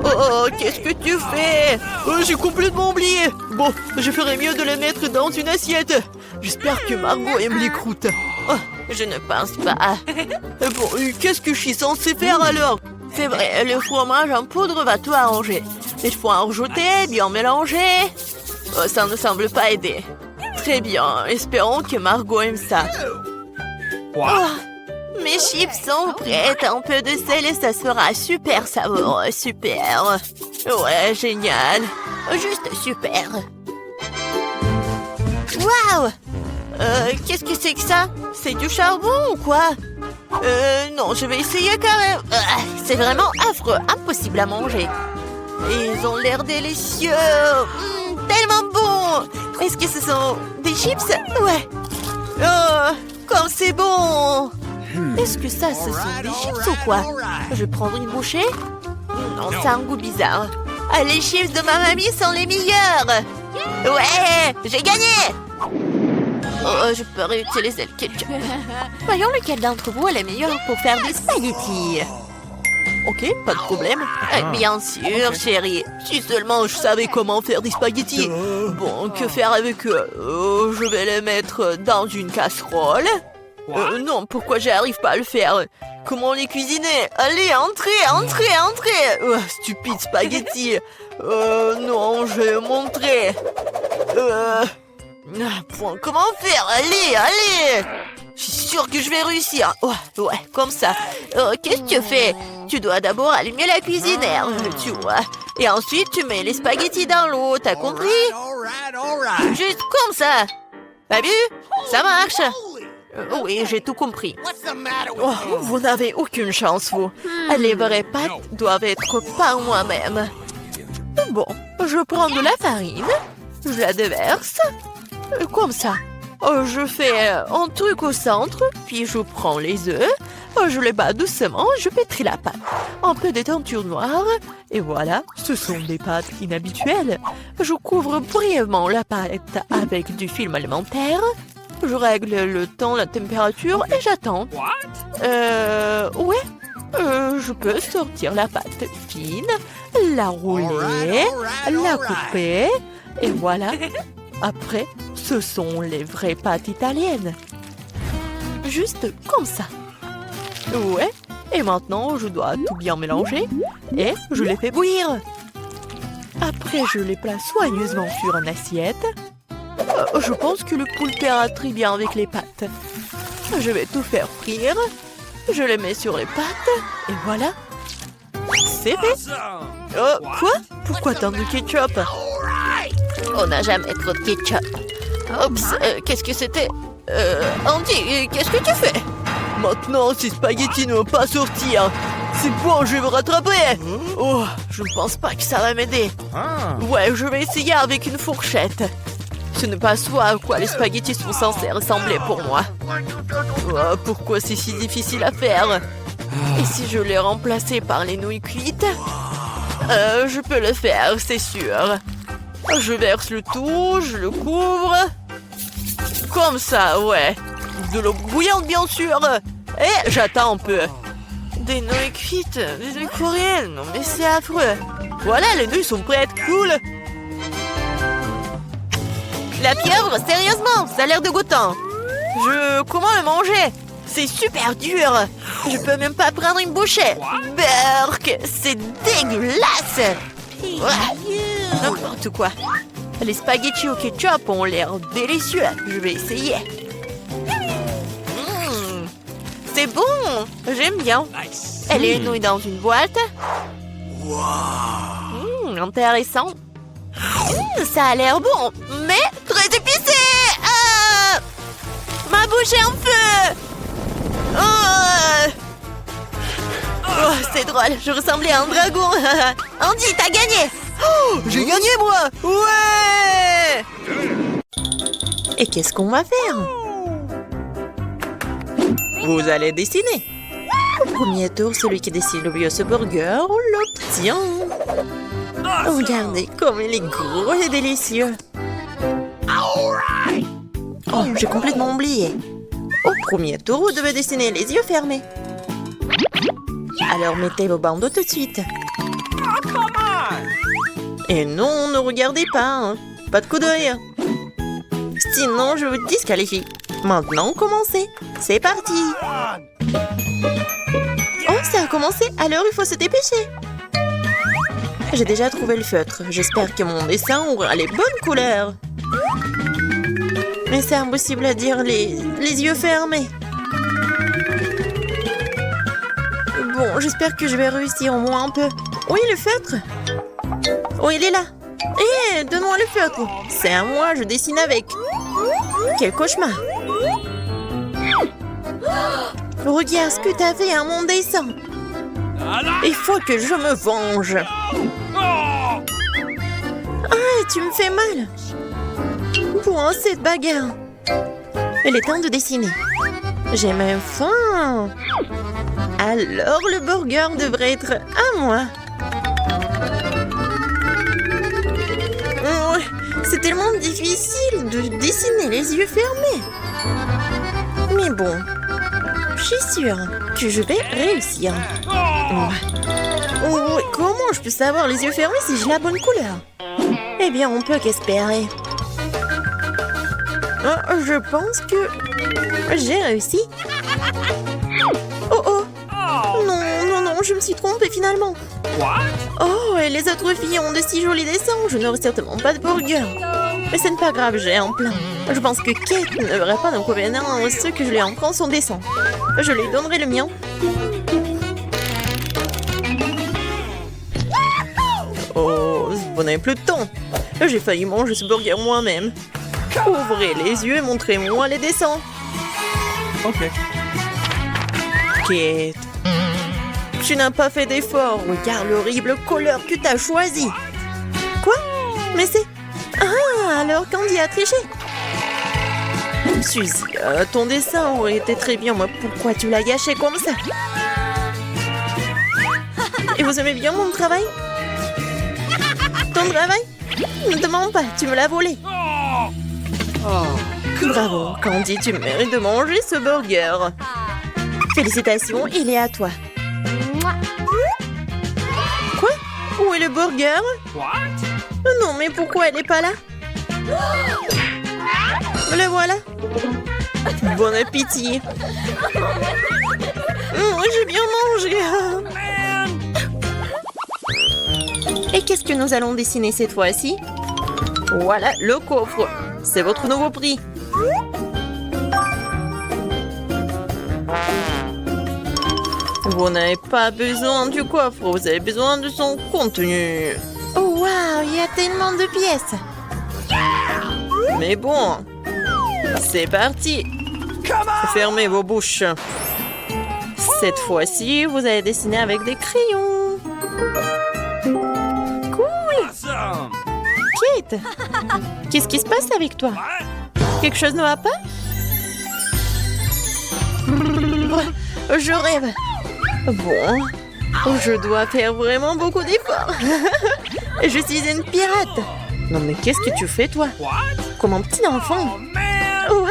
Oh, qu'est-ce que tu fais? J'ai complètement oublié. Bon, je ferais mieux de les mettre dans une assiette. J'espère que Margot aime les croûtes. Oh, je ne pense pas. Bon, qu'est-ce que je suis censée faire alors? C'est vrai, le fromage en poudre va tout arranger. Il faut en rajouter, bien mélanger. Oh, ça ne semble pas aider. Très bien, espérons que Margot aime ça. Oh, mes chips sont prêtes. Un peu de sel et ça sera super savoureux. Super. Ouais, génial. Juste super. Waouh! Qu'est-ce que c'est que ça? C'est du charbon ou quoi? Non, je vais essayer quand même. C'est vraiment affreux, impossible à manger. Ils ont l'air délicieux. Tellement bon. Est-ce que ce sont des chips? Ouais. Oh, comme c'est bon. Est-ce que ça, ce sont des chips ou quoi? Je vais prendre une bouchée. Non, ça a un goût bizarre. Ah, les chips de ma mamie sont les meilleurs. Ouais, j'ai gagné. Oh, je peux réutiliser le ketchup. Voyons lequel d'entre vous est le meilleur pour faire des spaghettis. Ok, pas de problème. Bien sûr, chérie. Si seulement je savais comment faire des spaghettis. Bon, que faire avec eux? Je vais les mettre dans une casserole. Non, pourquoi j'arrive pas à le faire? Comment les cuisiner? Allez, entrez. Stupide spaghetti. Non, je vais montrer. Bon, comment faire? Allez. Je suis sûre que je vais réussir. Ouais, comme ça. Qu'est-ce que tu fais? Tu dois d'abord allumer la cuisinière, tu vois. Et ensuite, tu mets les spaghettis dans l'eau, t'as compris? Juste comme ça. T'as vu? Ça marche. Oui, j'ai tout compris. Vous n'avez aucune chance, vous. Les vraies pâtes doivent être par moi-même. Bon, je prends de la farine, je la déverse, comme ça. Je fais un truc au centre, puis je prends les œufs, je les bats doucement, je pétris la pâte. Un peu de teinture noire, et voilà, ce sont des pâtes inhabituelles. Je couvre brièvement la pâte avec du film alimentaire. Je règle le temps, la température et j'attends. Ouais. Je peux sortir la pâte fine, la rouler, la couper, et voilà. Après, ce sont les vraies pâtes italiennes. Juste comme ça. Ouais. Et maintenant, je dois tout bien mélanger et je les fais bouillir. Après, je les place soigneusement sur une assiette. Je pense que le poulpe ira très bien avec les pâtes. Je vais tout faire frire. Je les mets sur les pâtes. Et voilà. C'est fait. Quoi? Pourquoi tant de ketchup? On n'a jamais trop de ketchup. Oups, qu'est-ce que c'était? Andy, qu'est-ce que tu fais? Maintenant, ces spaghettis ne vont pas sortir. C'est bon, je vais me rattraper. Oh, je ne pense pas que ça va m'aider. Ouais, je vais essayer avec une fourchette. Ce n'est pas ce à quoi les spaghettis sont censés ressembler pour moi. Oh, pourquoi c'est si difficile à faire? Et si je les remplaçais par les nouilles cuites? Je peux le faire, c'est sûr. Je verse le tout, je le couvre. Comme ça, ouais. De l'eau bouillante, bien sûr. Et j'attends un peu. Des nouilles cuites, des nouilles coréennes. Non, mais c'est affreux. Voilà, les nouilles sont prêtes. Cool. La pieuvre, sérieusement, ça a l'air dégoûtant. Comment le manger? C'est super dur. Je peux même pas prendre une bouchée. Berk, c'est dégueulasse. N'importe quoi. Les spaghettis au ketchup ont l'air délicieux. Je vais essayer. C'est bon. J'aime bien. Et les nouilles dans une boîte. Intéressant. Ça a l'air bon, mais très épicé. Ma bouche est en feu. C'est drôle, je ressemblais à un dragon. Andy, t'as gagné. J'ai gagné, moi. Ouais. Et qu'est-ce qu'on va faire? Vous allez dessiner. Au premier tour, celui qui dessine le mieux ce burger l'obtient. Regardez comme il est gros et délicieux. Oh, j'ai complètement oublié. Au premier tour, vous devez dessiner les yeux fermés. Alors mettez vos bandeaux tout de suite. Et non, ne regardez pas. Hein. Pas de coup d'œil. Sinon, je vous disqualifie. Maintenant, commencez. C'est parti. Oh, ça a commencé. Alors, il faut se dépêcher. J'ai déjà trouvé le feutre. J'espère que mon dessin aura les bonnes couleurs. Mais c'est impossible à dire les yeux fermés. Bon, j'espère que je vais réussir au moins un peu. Oui, le feutre. Oh, il est là. Hé, donne-moi le feutre. C'est à moi, je dessine avec. Quel cauchemar. Regarde ce que t'as fait à mon dessin. Il faut que je me venge. Ah, tu me fais mal. Bon, cette bagarre. Il est temps de dessiner. J'ai même faim. Alors, le burger devrait être à moi. Oh, c'est tellement difficile de dessiner les yeux fermés. Mais bon, je suis sûre que je vais réussir. Oh, comment je peux savoir les yeux fermés si j'ai la bonne couleur? Eh bien, on peut qu'espérer. Oh, je pense que j'ai réussi. Oh oh! Non, non, non, je me suis trompée finalement. Oh, et les autres filles ont de si jolis dessins. Je n'aurai certainement pas de burger. Mais ce n'est pas grave, j'ai un plan. Je pense que Kate ne verra pas d'inconvénient à ce que je lui en prends son dessin. Je lui donnerai le mien. Oh, vous n'avez plus de temps. J'ai failli manger ce burger moi-même. Ouvrez les yeux et montrez-moi les dessins. Okay. Kate, tu n'as pas fait d'effort. Regarde l'horrible couleur que tu as choisi. Quoi? Mais c'est... Ah, alors Candy a triché. Suzy, ton dessin aurait été très bien, moi. Pourquoi tu l'as gâché comme ça? Et vous aimez bien mon travail? Ton travail? Ne te mens pas, tu me l'as volé. Bravo, Candy, tu mérites de manger ce burger. Félicitations, il est à toi. Quoi? Où est le burger? Non, mais pourquoi elle n'est pas là? Le voilà. Bon appétit. J'ai bien mangé. Et qu'est-ce que nous allons dessiner cette fois-ci? Voilà le coffre. C'est votre nouveau prix. Vous n'avez pas besoin du coffre, vous avez besoin de son contenu. Oh waouh, il y a tellement de pièces. Mais bon, c'est parti. Fermez vos bouches. Cette fois-ci, vous allez dessiner avec des crayons. Cool. Kate, qu'est-ce qui se passe avec toi? Quelque chose ne va pas? Je rêve. Bon, je dois faire vraiment beaucoup d'efforts. Je suis une pirate. Non mais qu'est-ce que tu fais toi? Comme un petit enfant. Oh,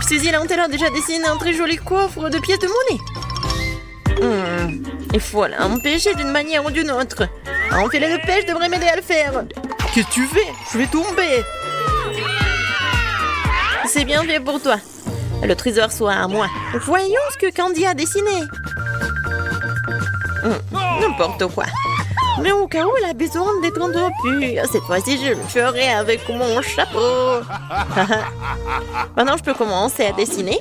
Suzy Lantel a déjà dessiné un très joli coffre de pièces de monnaie. Il faut l'empêcher d'une manière ou d'une autre. Un filet de pêche devrait m'aider à le faire. Qu'est-ce que tu fais? Je vais tomber. C'est bien fait pour toi. Le trésor soit à moi. Voyons ce que Candy a dessiné. N'importe quoi. Mais au cas où elle a besoin d'être interrompue, cette fois-ci je le ferai avec mon chapeau. Maintenant je peux commencer à dessiner.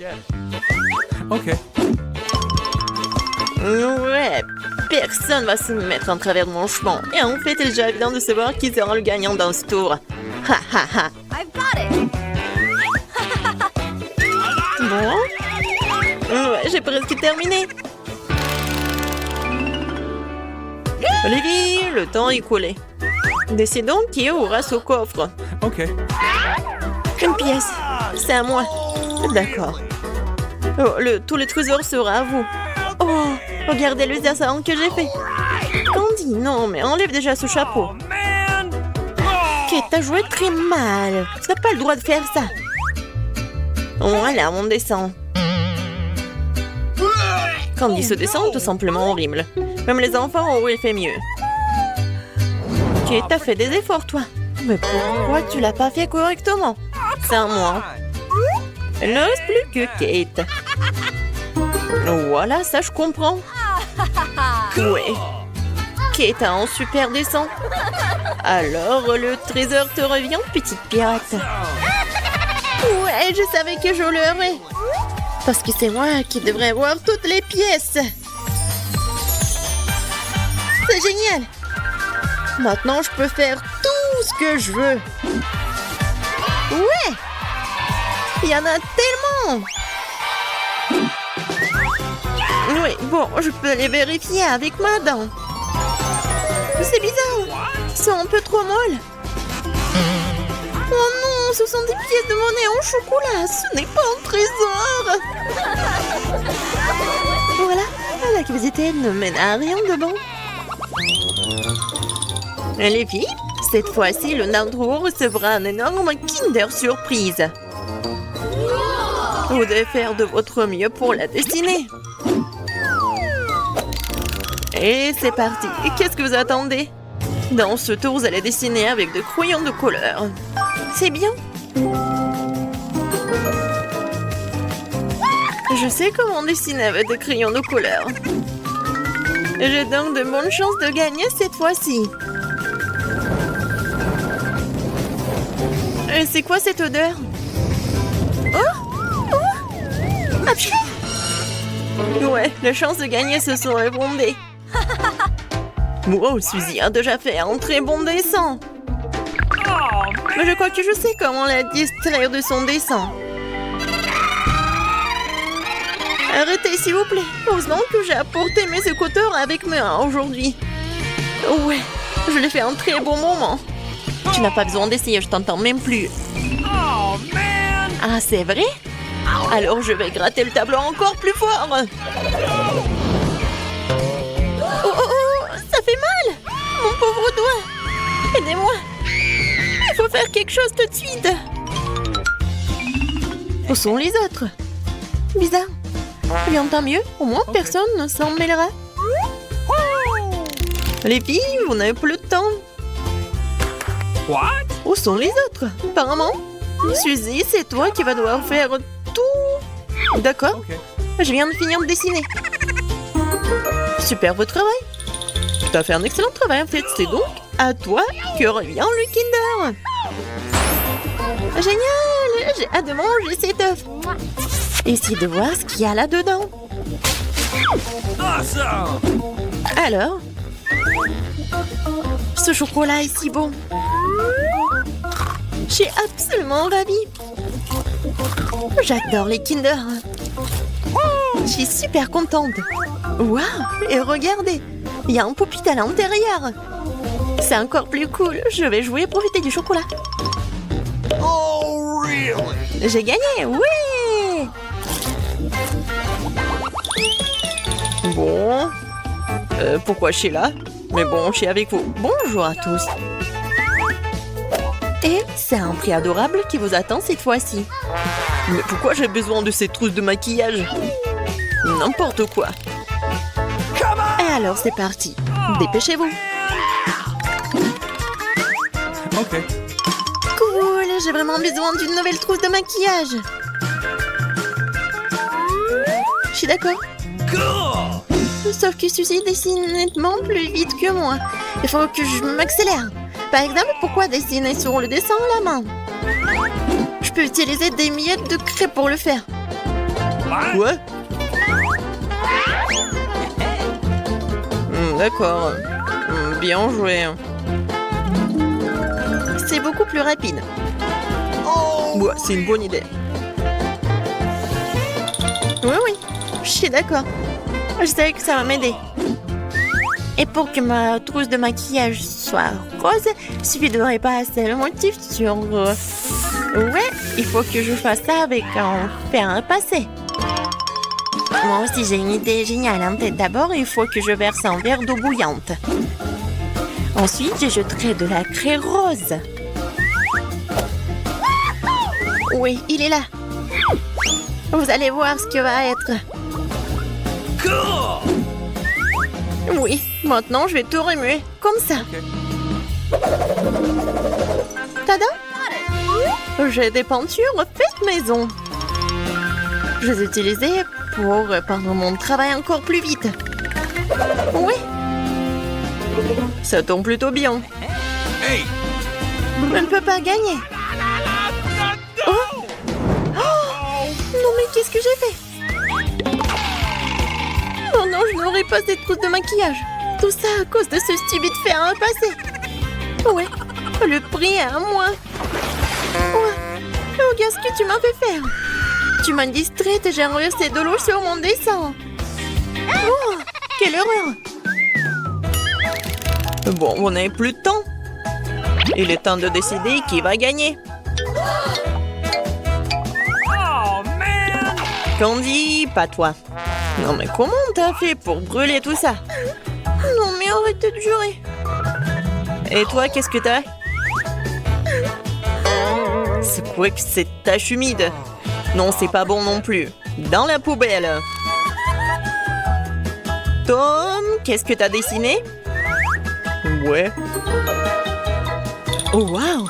Ok. Ouais, personne va se mettre en travers de mon chemin. Et en fait, il est déjà évident de savoir qui sera le gagnant dans ce tour. Ha ha ha. Bon. Ouais, j'ai presque terminé. Olivie, le temps est coulé. Décidons qui aura ce coffre. Ok. Une pièce. C'est à moi. D'accord. Oh, tout le trésor sera à vous. Oh, regardez le dessin que j'ai fait. Candy, non, mais enlève déjà ce chapeau. Kate, t'as joué très mal. Tu n'as pas le droit de faire ça. Voilà mon dessin. Candy, ce dessin est tout simplement horrible. Même les enfants auraient fait mieux. Kate, t'as fait des efforts, toi. Mais pourquoi tu l'as pas fait correctement? C'est à moi. Il ne reste plus que Kate. Voilà, ça je comprends. Ouais. Kate a un super dessin. Alors, le trésor te revient, petite pirate. Ouais, je savais que je l'aurais. Parce que c'est moi qui devrais avoir toutes les pièces. C'est génial. Maintenant, je peux faire tout ce que je veux. Ouais. Il y en a tellement. Oui, bon, je peux les vérifier avec ma dent. C'est bizarre. C'est un peu trop molle. Oh non, ce sont des pièces de monnaie en chocolat. Ce n'est pas un trésor. Voilà, l'activité ne mène à rien de bon. Les filles, cette fois-ci, l'un d'entre vous recevra un énorme Kinder Surprise. Vous devez faire de votre mieux pour la dessiner. Et c'est parti. Qu'est-ce que vous attendez? Dans ce tour, vous allez dessiner avec des crayons de couleur. C'est bien. Je sais comment dessiner avec des crayons de couleur. J'ai donc de bonnes chances de gagner cette fois-ci. Et c'est quoi cette odeur? Oh! Apchou! Ouais, les chances de gagner se sont effondrées. Wow, Suzy a déjà fait un très bon dessin. Mais je crois que je sais comment la distraire de son dessin. Arrêtez, s'il vous plaît. Heureusement que j'ai apporté mes écouteurs avec moi aujourd'hui. Ouais, je l'ai fait un très bon moment. Tu n'as pas besoin d'essayer, je t'entends même plus. Ah, c'est vrai? Alors je vais gratter le tableau encore plus fort. Oh, ça fait mal! Mon pauvre doigt! Aidez-moi! Il faut faire quelque chose tout de suite! Où sont les autres? Bizarre. Bien, tant mieux, au moins personne ne s'en mêlera. Les filles, vous n'avez plus de temps. What? Où sont les autres? Apparemment, Suzy, c'est toi qui vas devoir faire tout. D'accord, Okay. je viens de finir de dessiner. Super votre travail. Tu as fait un excellent travail en fait. C'est donc à toi que revient le Kinder. Génial! J'ai hâte de manger cet œuf. Essayez de voir ce qu'il y a là-dedans. Awesome! Alors? Ce chocolat est si bon. Je suis absolument ravie. J'adore les Kinder. Je suis super contente. Waouh! Et regardez, il y a un pop-it à l'intérieur. C'est encore plus cool. Je vais jouer et profiter du chocolat. Oh, really? J'ai gagné, oui! Bon. Pourquoi je suis là? Mais bon, je suis avec vous. Bonjour à tous. Et c'est un prix adorable qui vous attend cette fois-ci. Mais pourquoi j'ai besoin de ces trousses de maquillage? N'importe quoi. Et alors c'est parti. Dépêchez-vous. Okay. Cool, j'ai vraiment besoin d'une nouvelle trousse de maquillage. Je suis d'accord. Sauf que Suzy dessine nettement plus vite que moi. Il faut que je m'accélère. Par exemple, pourquoi dessiner sur le dessin à la main? Je peux utiliser des miettes de craie pour le faire. Quoi? D'accord. Bien joué. C'est beaucoup plus rapide. Ouais, c'est une bonne idée. Oui, je suis d'accord. Je sais que ça va m'aider. Et pour que ma trousse de maquillage soit rose, il suffit de repasser le motif sur... Ouais, il faut que je fasse ça avec un fer à repasser. Moi aussi, j'ai une idée géniale en tête. D'abord, il faut que je verse un verre d'eau bouillante. Ensuite, je jetterai de la craie rose. Oui, il est là. Vous allez voir ce que va être. Oui, maintenant je vais tout remuer, comme ça. Tada! J'ai des peintures faites maison. Je les ai utilisées pour peindre mon travail encore plus vite. Oui. Ça tombe plutôt bien. Hey! Je ne peux pas gagner. Oh! Oh! Non mais qu'est-ce que j'ai fait? Oh non, je n'aurai pas cette trousse de maquillage. Tout ça à cause de ce stupide fer à repasser. Ouais, le prix est à moi. Ouais, regarde ce que tu m'as fait faire. Tu m'as distraite et j'ai renversé de l'eau sur mon dessin. Oh, quelle horreur. Bon, on n'avait plus de temps. Il est temps de décider qui va gagner. Oh, man! Candy, pas toi. Non mais comment t'as fait pour brûler tout ça? Non mais arrêtez de jurer. Et toi, qu'est-ce que t'as? C'est quoi que cette tache humide? Non, c'est pas bon non plus. Dans la poubelle. Tom, qu'est-ce que t'as dessiné? Ouais. Oh waouh!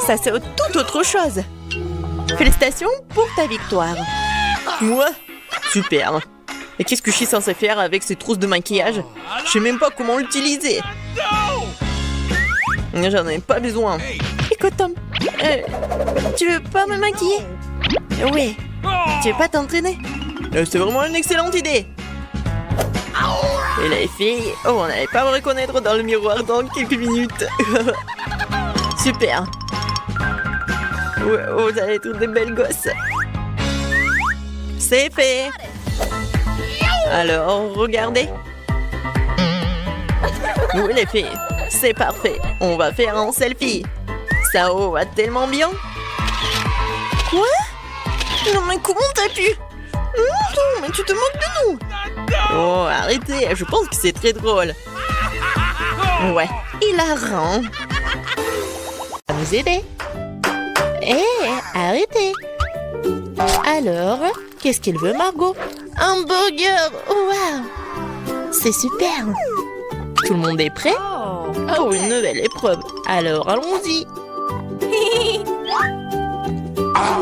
Ça c'est tout autre chose. Félicitations pour ta victoire. Moi? Super. Et qu'est-ce que je suis censée faire avec ces trousses de maquillage? Je sais même pas comment l'utiliser. J'en ai pas besoin. Écoute Tom, tu veux pas me maquiller? Oui. Tu veux pas t'entraîner? C'est vraiment une excellente idée. Et les filles, oh, on n'allait pas me reconnaître dans le miroir dans quelques minutes. Super. Ouais, oh, vous allez être des belles gosses. C'est fait. Alors, regardez. Oui, les filles, c'est parfait. On va faire un selfie. Ça va tellement bien. Quoi? Non, mais comment t'as pu? Non, mais tu te moques de nous. Oh, arrêtez, je pense que c'est très drôle. Ouais, hilarant. À nous aider. Hé, arrêtez. Alors, qu'est-ce qu'il veut, Margot? Un burger. Waouh. C'est super. Tout le monde est prêt? Oh, une nouvelle épreuve. Alors, allons-y.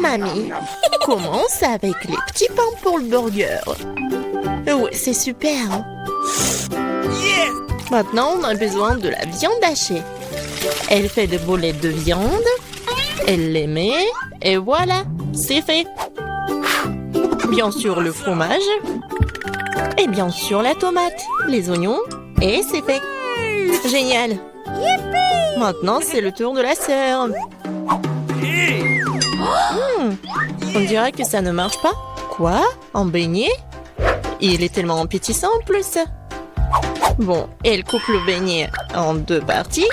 Mamie, commence avec les petits pains pour le burger. Ouais, c'est super. Maintenant, on a besoin de la viande hachée. Elle fait des boulettes de viande. Elle les met. Et voilà, c'est fait. Bien sûr, le fromage. Et bien sûr, la tomate, les oignons. Et c'est fait. Génial. Maintenant, c'est le tour de la sœur. On dirait que ça ne marche pas. Quoi? Un beignet? Il est tellement appétissant en plus. Bon, elle coupe le beignet en 2 parties.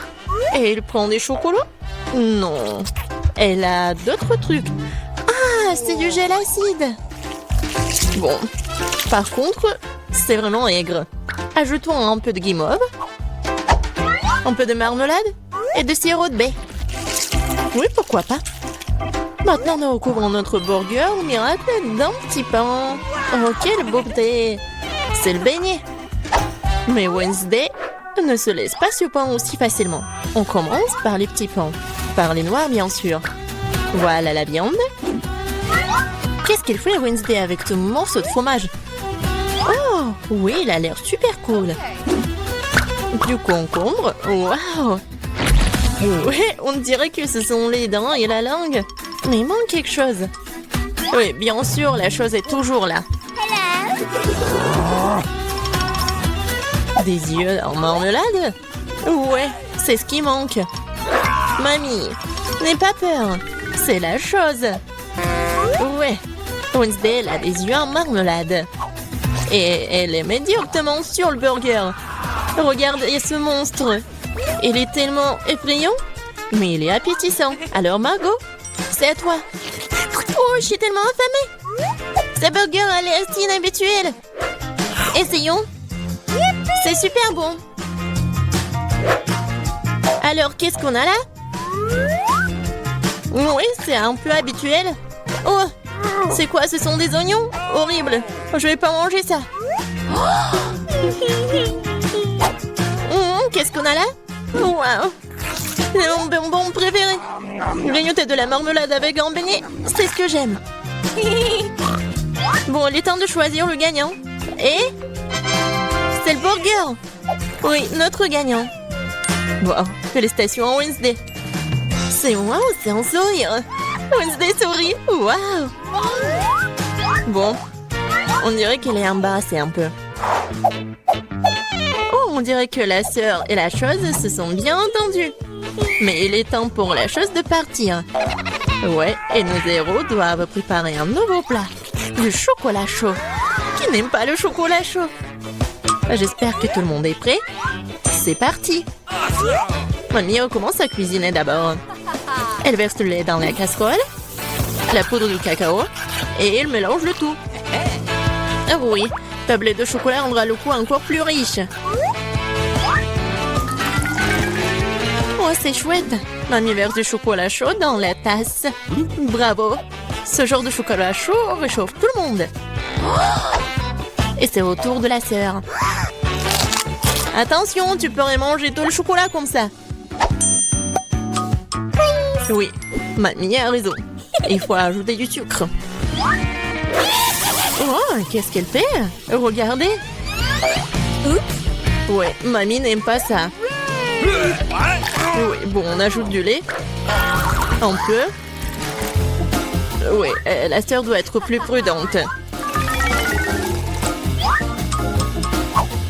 Et elle prend des chocolats? Non. Elle a d'autres trucs. Ah, c'est du gel acide. Bon, par contre, c'est vraiment aigre. Ajoutons un peu de guimauve. Un peu de marmelade. Et de sirop de baie. Oui, pourquoi pas. Maintenant, nous recouvrons notre burger au miracle d'un petit pain. Oh, quelle beauté! C'est le beignet. Mais Wednesday ne se laisse pas surprendre aussi facilement. On commence par les petits pains. Par les noirs, bien sûr. Voilà la viande. Qu'est-ce qu'il fait Wednesday avec ce morceau de fromage? Oh, oui, il a l'air super cool. Du concombre. Waouh! Ouais, on dirait que ce sont les dents et la langue. Mais il manque quelque chose. Oui, bien sûr, la chose est toujours là. Des yeux en marmelade? Ouais, c'est ce qui manque. Mamie, n'aie pas peur. C'est la chose. Ouais, Wednesday, elle a des yeux en marmelade. Et elle les met directement sur le burger. Regardez ce monstre. Il est tellement effrayant, mais il est appétissant. Alors Margot, c'est à toi. Oh, je suis tellement affamée. Ce burger a l'air si inhabituel. Essayons. C'est super bon. Alors, qu'est-ce qu'on a là? Oui, c'est un peu habituel. Oh, c'est quoi? Ce sont des oignons? Horrible. Je vais pas manger ça. Qu'est-ce qu'on a là? Wow. C'est mon bonbon préféré. Grignoter de la marmelade avec un beignet, c'est ce que j'aime. Bon, il est temps de choisir le gagnant. Et c'est le burger. Oui, notre gagnant. Wow, félicitations à Wednesday. C'est un sourire. Wednesday sourit. Wow. Bon, on dirait qu'elle est embarrassée un peu. Oh, on dirait que la sœur et la chose se sont bien entendues. Mais il est temps pour la chose de partir. Ouais, et nos héros doivent préparer un nouveau plat. Du chocolat chaud. Qui n'aime pas le chocolat chaud? J'espère que tout le monde est prêt. C'est parti. Mamie commence à cuisiner d'abord. Elle verse le lait dans la casserole, la poudre de cacao, et elle mélange le tout. Ah oui, tablette de chocolat rendra le goût encore plus riche. Oh, c'est chouette. Mamie verse du chocolat chaud dans la tasse. Bravo. Ce genre de chocolat chaud réchauffe tout le monde. Et c'est au tour de la sœur. Attention, tu pourrais manger tout le chocolat comme ça. Oui, mamie a raison. Il faut ajouter du sucre. Oh, qu'est-ce qu'elle fait? Regardez. Ouais, mamie n'aime pas ça. Oui, bon, on ajoute du lait. Un peu. Oui, la sœur doit être plus prudente.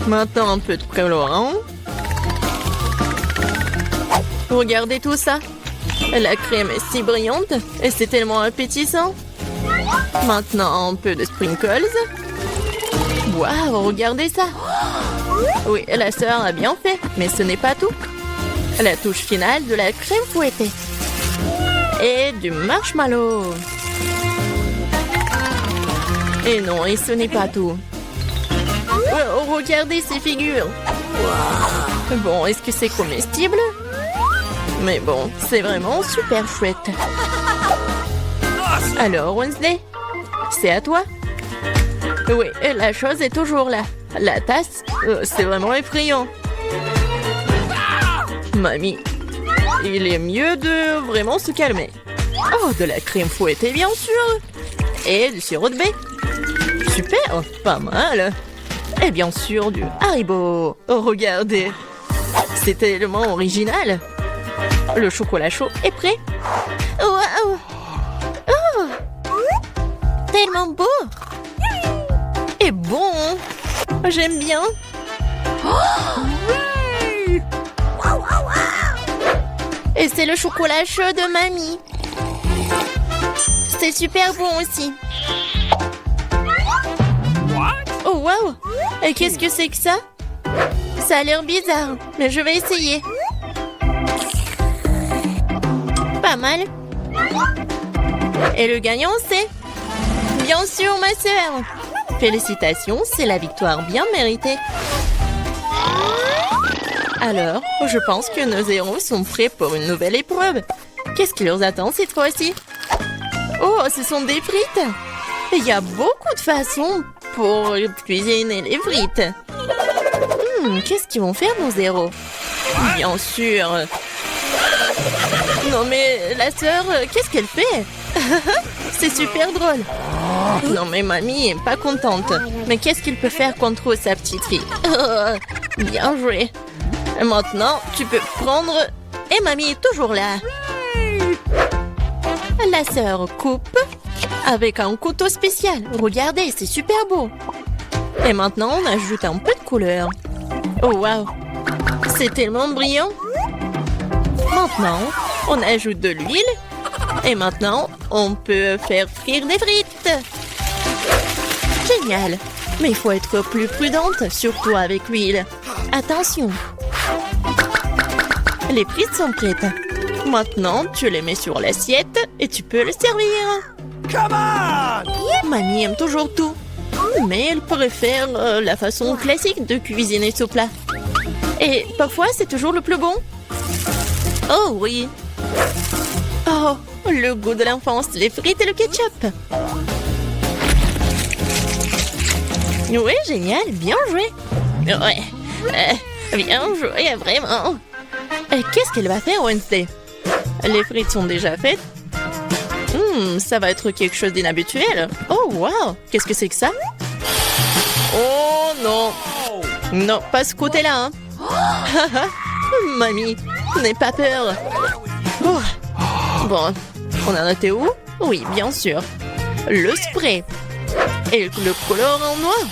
Maintenant, un peu de colorant. Regardez tout ça. La crème est si brillante et c'est tellement appétissant. Maintenant, un peu de sprinkles. Waouh, regardez ça. Oui, la sœur a bien fait, mais ce n'est pas tout. La touche finale de la crème fouettée. Et du marshmallow. Et non, et ce n'est pas tout. Oh, regardez ces figures. Bon, est-ce que c'est comestible? Mais bon, c'est vraiment super chouette. Alors, Wednesday, c'est à toi. Oui, la chose est toujours là. La tasse, c'est vraiment effrayant. Mamie, il est mieux de vraiment se calmer. Oh, de la crème fouettée, bien sûr. Et du sirop de baie. Super, pas mal. Et bien sûr, du Haribo. Oh, regardez. C'est tellement original. Le chocolat chaud est prêt. Wow. Oh, tellement beau. Et bon. J'aime bien. Et c'est le chocolat chaud de mamie. C'est super bon aussi. Oh, wow. Et qu'est-ce que c'est que ça? Ça a l'air bizarre, mais je vais essayer. Pas mal. Et le gagnant, c'est... Bien sûr, ma sœur. Félicitations, c'est la victoire bien méritée. Alors, je pense que nos héros sont prêts pour une nouvelle épreuve. Qu'est-ce qui leur attend cette fois-ci? Oh, ce sont des frites. Il y a beaucoup de façons pour cuisiner les frites. Qu'est-ce qu'ils vont faire, nos héros? Bien sûr. Non mais, la sœur, qu'est-ce qu'elle fait? C'est super drôle. Non mais mamie est pas contente. Mais qu'est-ce qu'il peut faire contre sa petite fille? Bien joué. Maintenant, tu peux prendre... Et mamie est toujours là. La sœur coupe avec un couteau spécial. Regardez, c'est super beau. Et maintenant, on ajoute un peu de couleur. Oh, waouh. C'est tellement brillant. Maintenant, on ajoute de l'huile. Et maintenant, on peut faire frire des frites. Génial. Mais il faut être plus prudente, surtout avec l'huile. Attention. Les frites sont prêtes. Maintenant, tu les mets sur l'assiette et tu peux le servir. Come on! Mamie aime toujours tout. Mais elle préfère la façon classique de cuisiner ce plat. Et parfois, c'est toujours le plus bon. Oh oui. Oh, le goût de l'enfance, les frites et le ketchup. Oui, génial, bien joué. Ouais, bien joué, vraiment. Qu'est-ce qu'elle va faire, Wednesday? Les frites sont déjà faites. Ça va être quelque chose d'inhabituel. Oh, wow, qu'est-ce que c'est que ça? Oh non. Non, pas ce côté-là. Hein. Mamie, n'aie pas peur. Oh. Bon, on a noté où? Oui, bien sûr. Le spray. Et le colorant noir.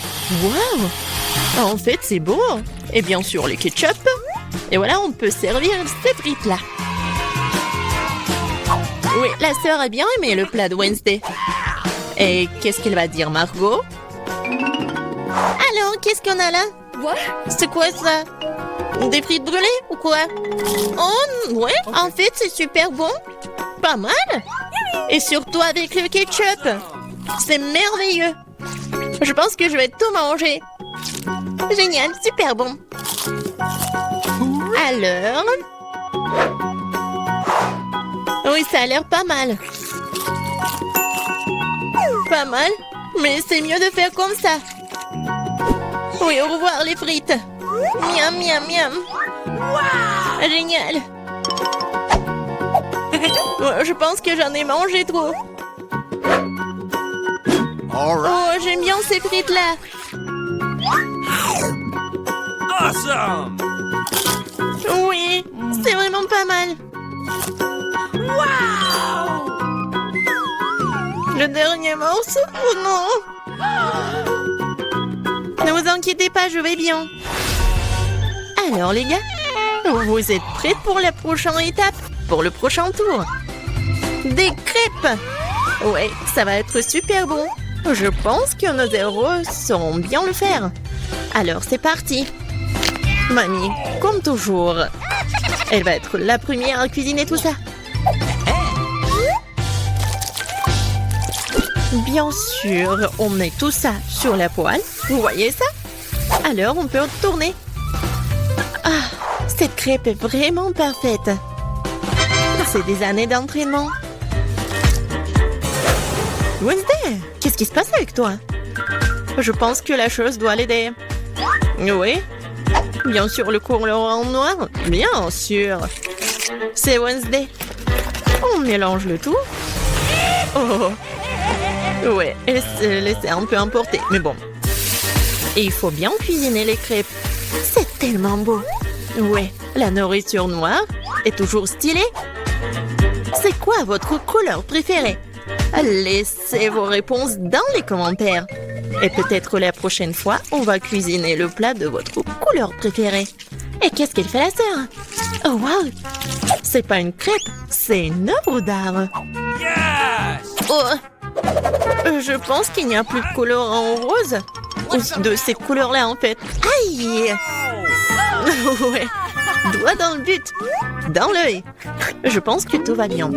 Wow. En fait, c'est beau. Et bien sûr, le ketchup. Et voilà, on peut servir ces frites-là. Oui, la sœur a bien aimé le plat de Wednesday. Et qu'est-ce qu'elle va dire, Margot? Alors, qu'est-ce qu'on a là? C'est quoi ça? Des frites brûlées ou quoi? Oh, ouais, en fait, c'est super bon. Pas mal. Et surtout avec le ketchup. C'est merveilleux. Je pense que je vais tout manger. Génial, super bon. Alors... Oui, ça a l'air pas mal. Pas mal, mais c'est mieux de faire comme ça. Oui, au revoir les frites. Miam, miam, miam. Génial. Je pense que j'en ai mangé trop. Oh, j'aime bien ces frites-là. Awesome! Oui, c'est vraiment pas mal. Le dernier morceau? Oh non! Ne vous inquiétez pas, je vais bien. Alors les gars, vous êtes prêts pour la prochaine étape? Pour le prochain tour? Des crêpes! Ouais, ça va être super bon. Je pense que nos héros sauront bien le faire. Alors c'est parti. Mamie, comme toujours, elle va être la première à cuisiner tout ça. Bien sûr, on met tout ça sur la poêle. Vous voyez ça? Alors, on peut tourner. Ah, cette crêpe est vraiment parfaite. C'est des années d'entraînement. Wednesday, qu'est-ce qui se passe avec toi? Je pense que la chose doit l'aider. Oui? Bien sûr, le couleur en noir? Bien sûr. C'est Wednesday. On mélange le tout. Oh! Ouais, elle s'est laissée un peu emporter, mais bon. Et il faut bien cuisiner les crêpes. C'est tellement beau. Ouais, la nourriture noire est toujours stylée. C'est quoi votre couleur préférée? Laissez vos réponses dans les commentaires. Et peut-être la prochaine fois, on va cuisiner le plat de votre couleur préférée. Et qu'est-ce qu'elle fait la sœur? Oh wow! C'est pas une crêpe, c'est une œuvre d'art. Oh! Je pense qu'il n'y a plus de couleur en rose. Ou de ces couleurs-là, en fait. Aïe! Ouais. Doigt dans le but. Dans l'œil. Je pense que tout va bien.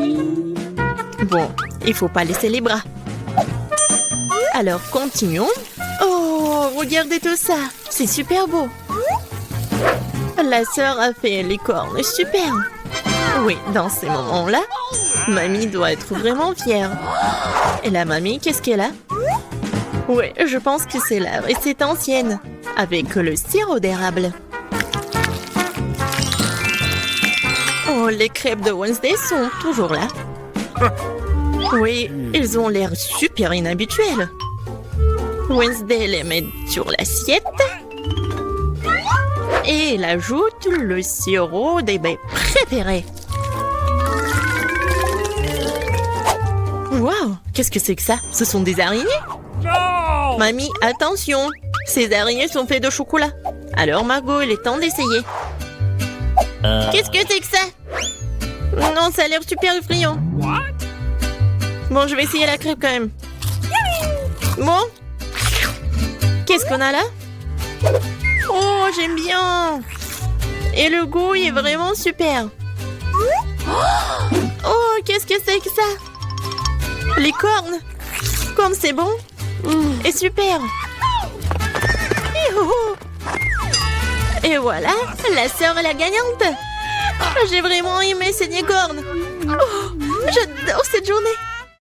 Bon, il faut pas laisser les bras. Alors, continuons. Oh, regardez tout ça. C'est super beau. La sœur a fait les cornes. Super. Oui, dans ces moments-là, mamie doit être vraiment fière. Et la mamie, qu'est-ce qu'elle a? Oui, je pense que c'est la recette ancienne, avec le sirop d'érable. Oh, les crêpes de Wednesday sont toujours là. Oui, ils ont l'air super inhabituels. Wednesday les met sur l'assiette. Et elle ajoute le sirop des baies préférés. Waouh, qu'est-ce que c'est que ça? Ce sont des araignées? No! Mamie, attention, ces araignées sont faites de chocolat. Alors Margot, il est temps d'essayer. Qu'est-ce que c'est que ça? Non, ça a l'air super effrayant. Bon, je vais essayer la crêpe quand même. Bon, qu'est-ce qu'on a là? Oh, j'aime bien. Et le goût est vraiment super. Oh, qu'est-ce que c'est que ça? Les cornes. Comme c'est bon. Et super. Et voilà, la sœur est la gagnante. J'ai vraiment aimé ces cornes. Oh, j'adore cette journée.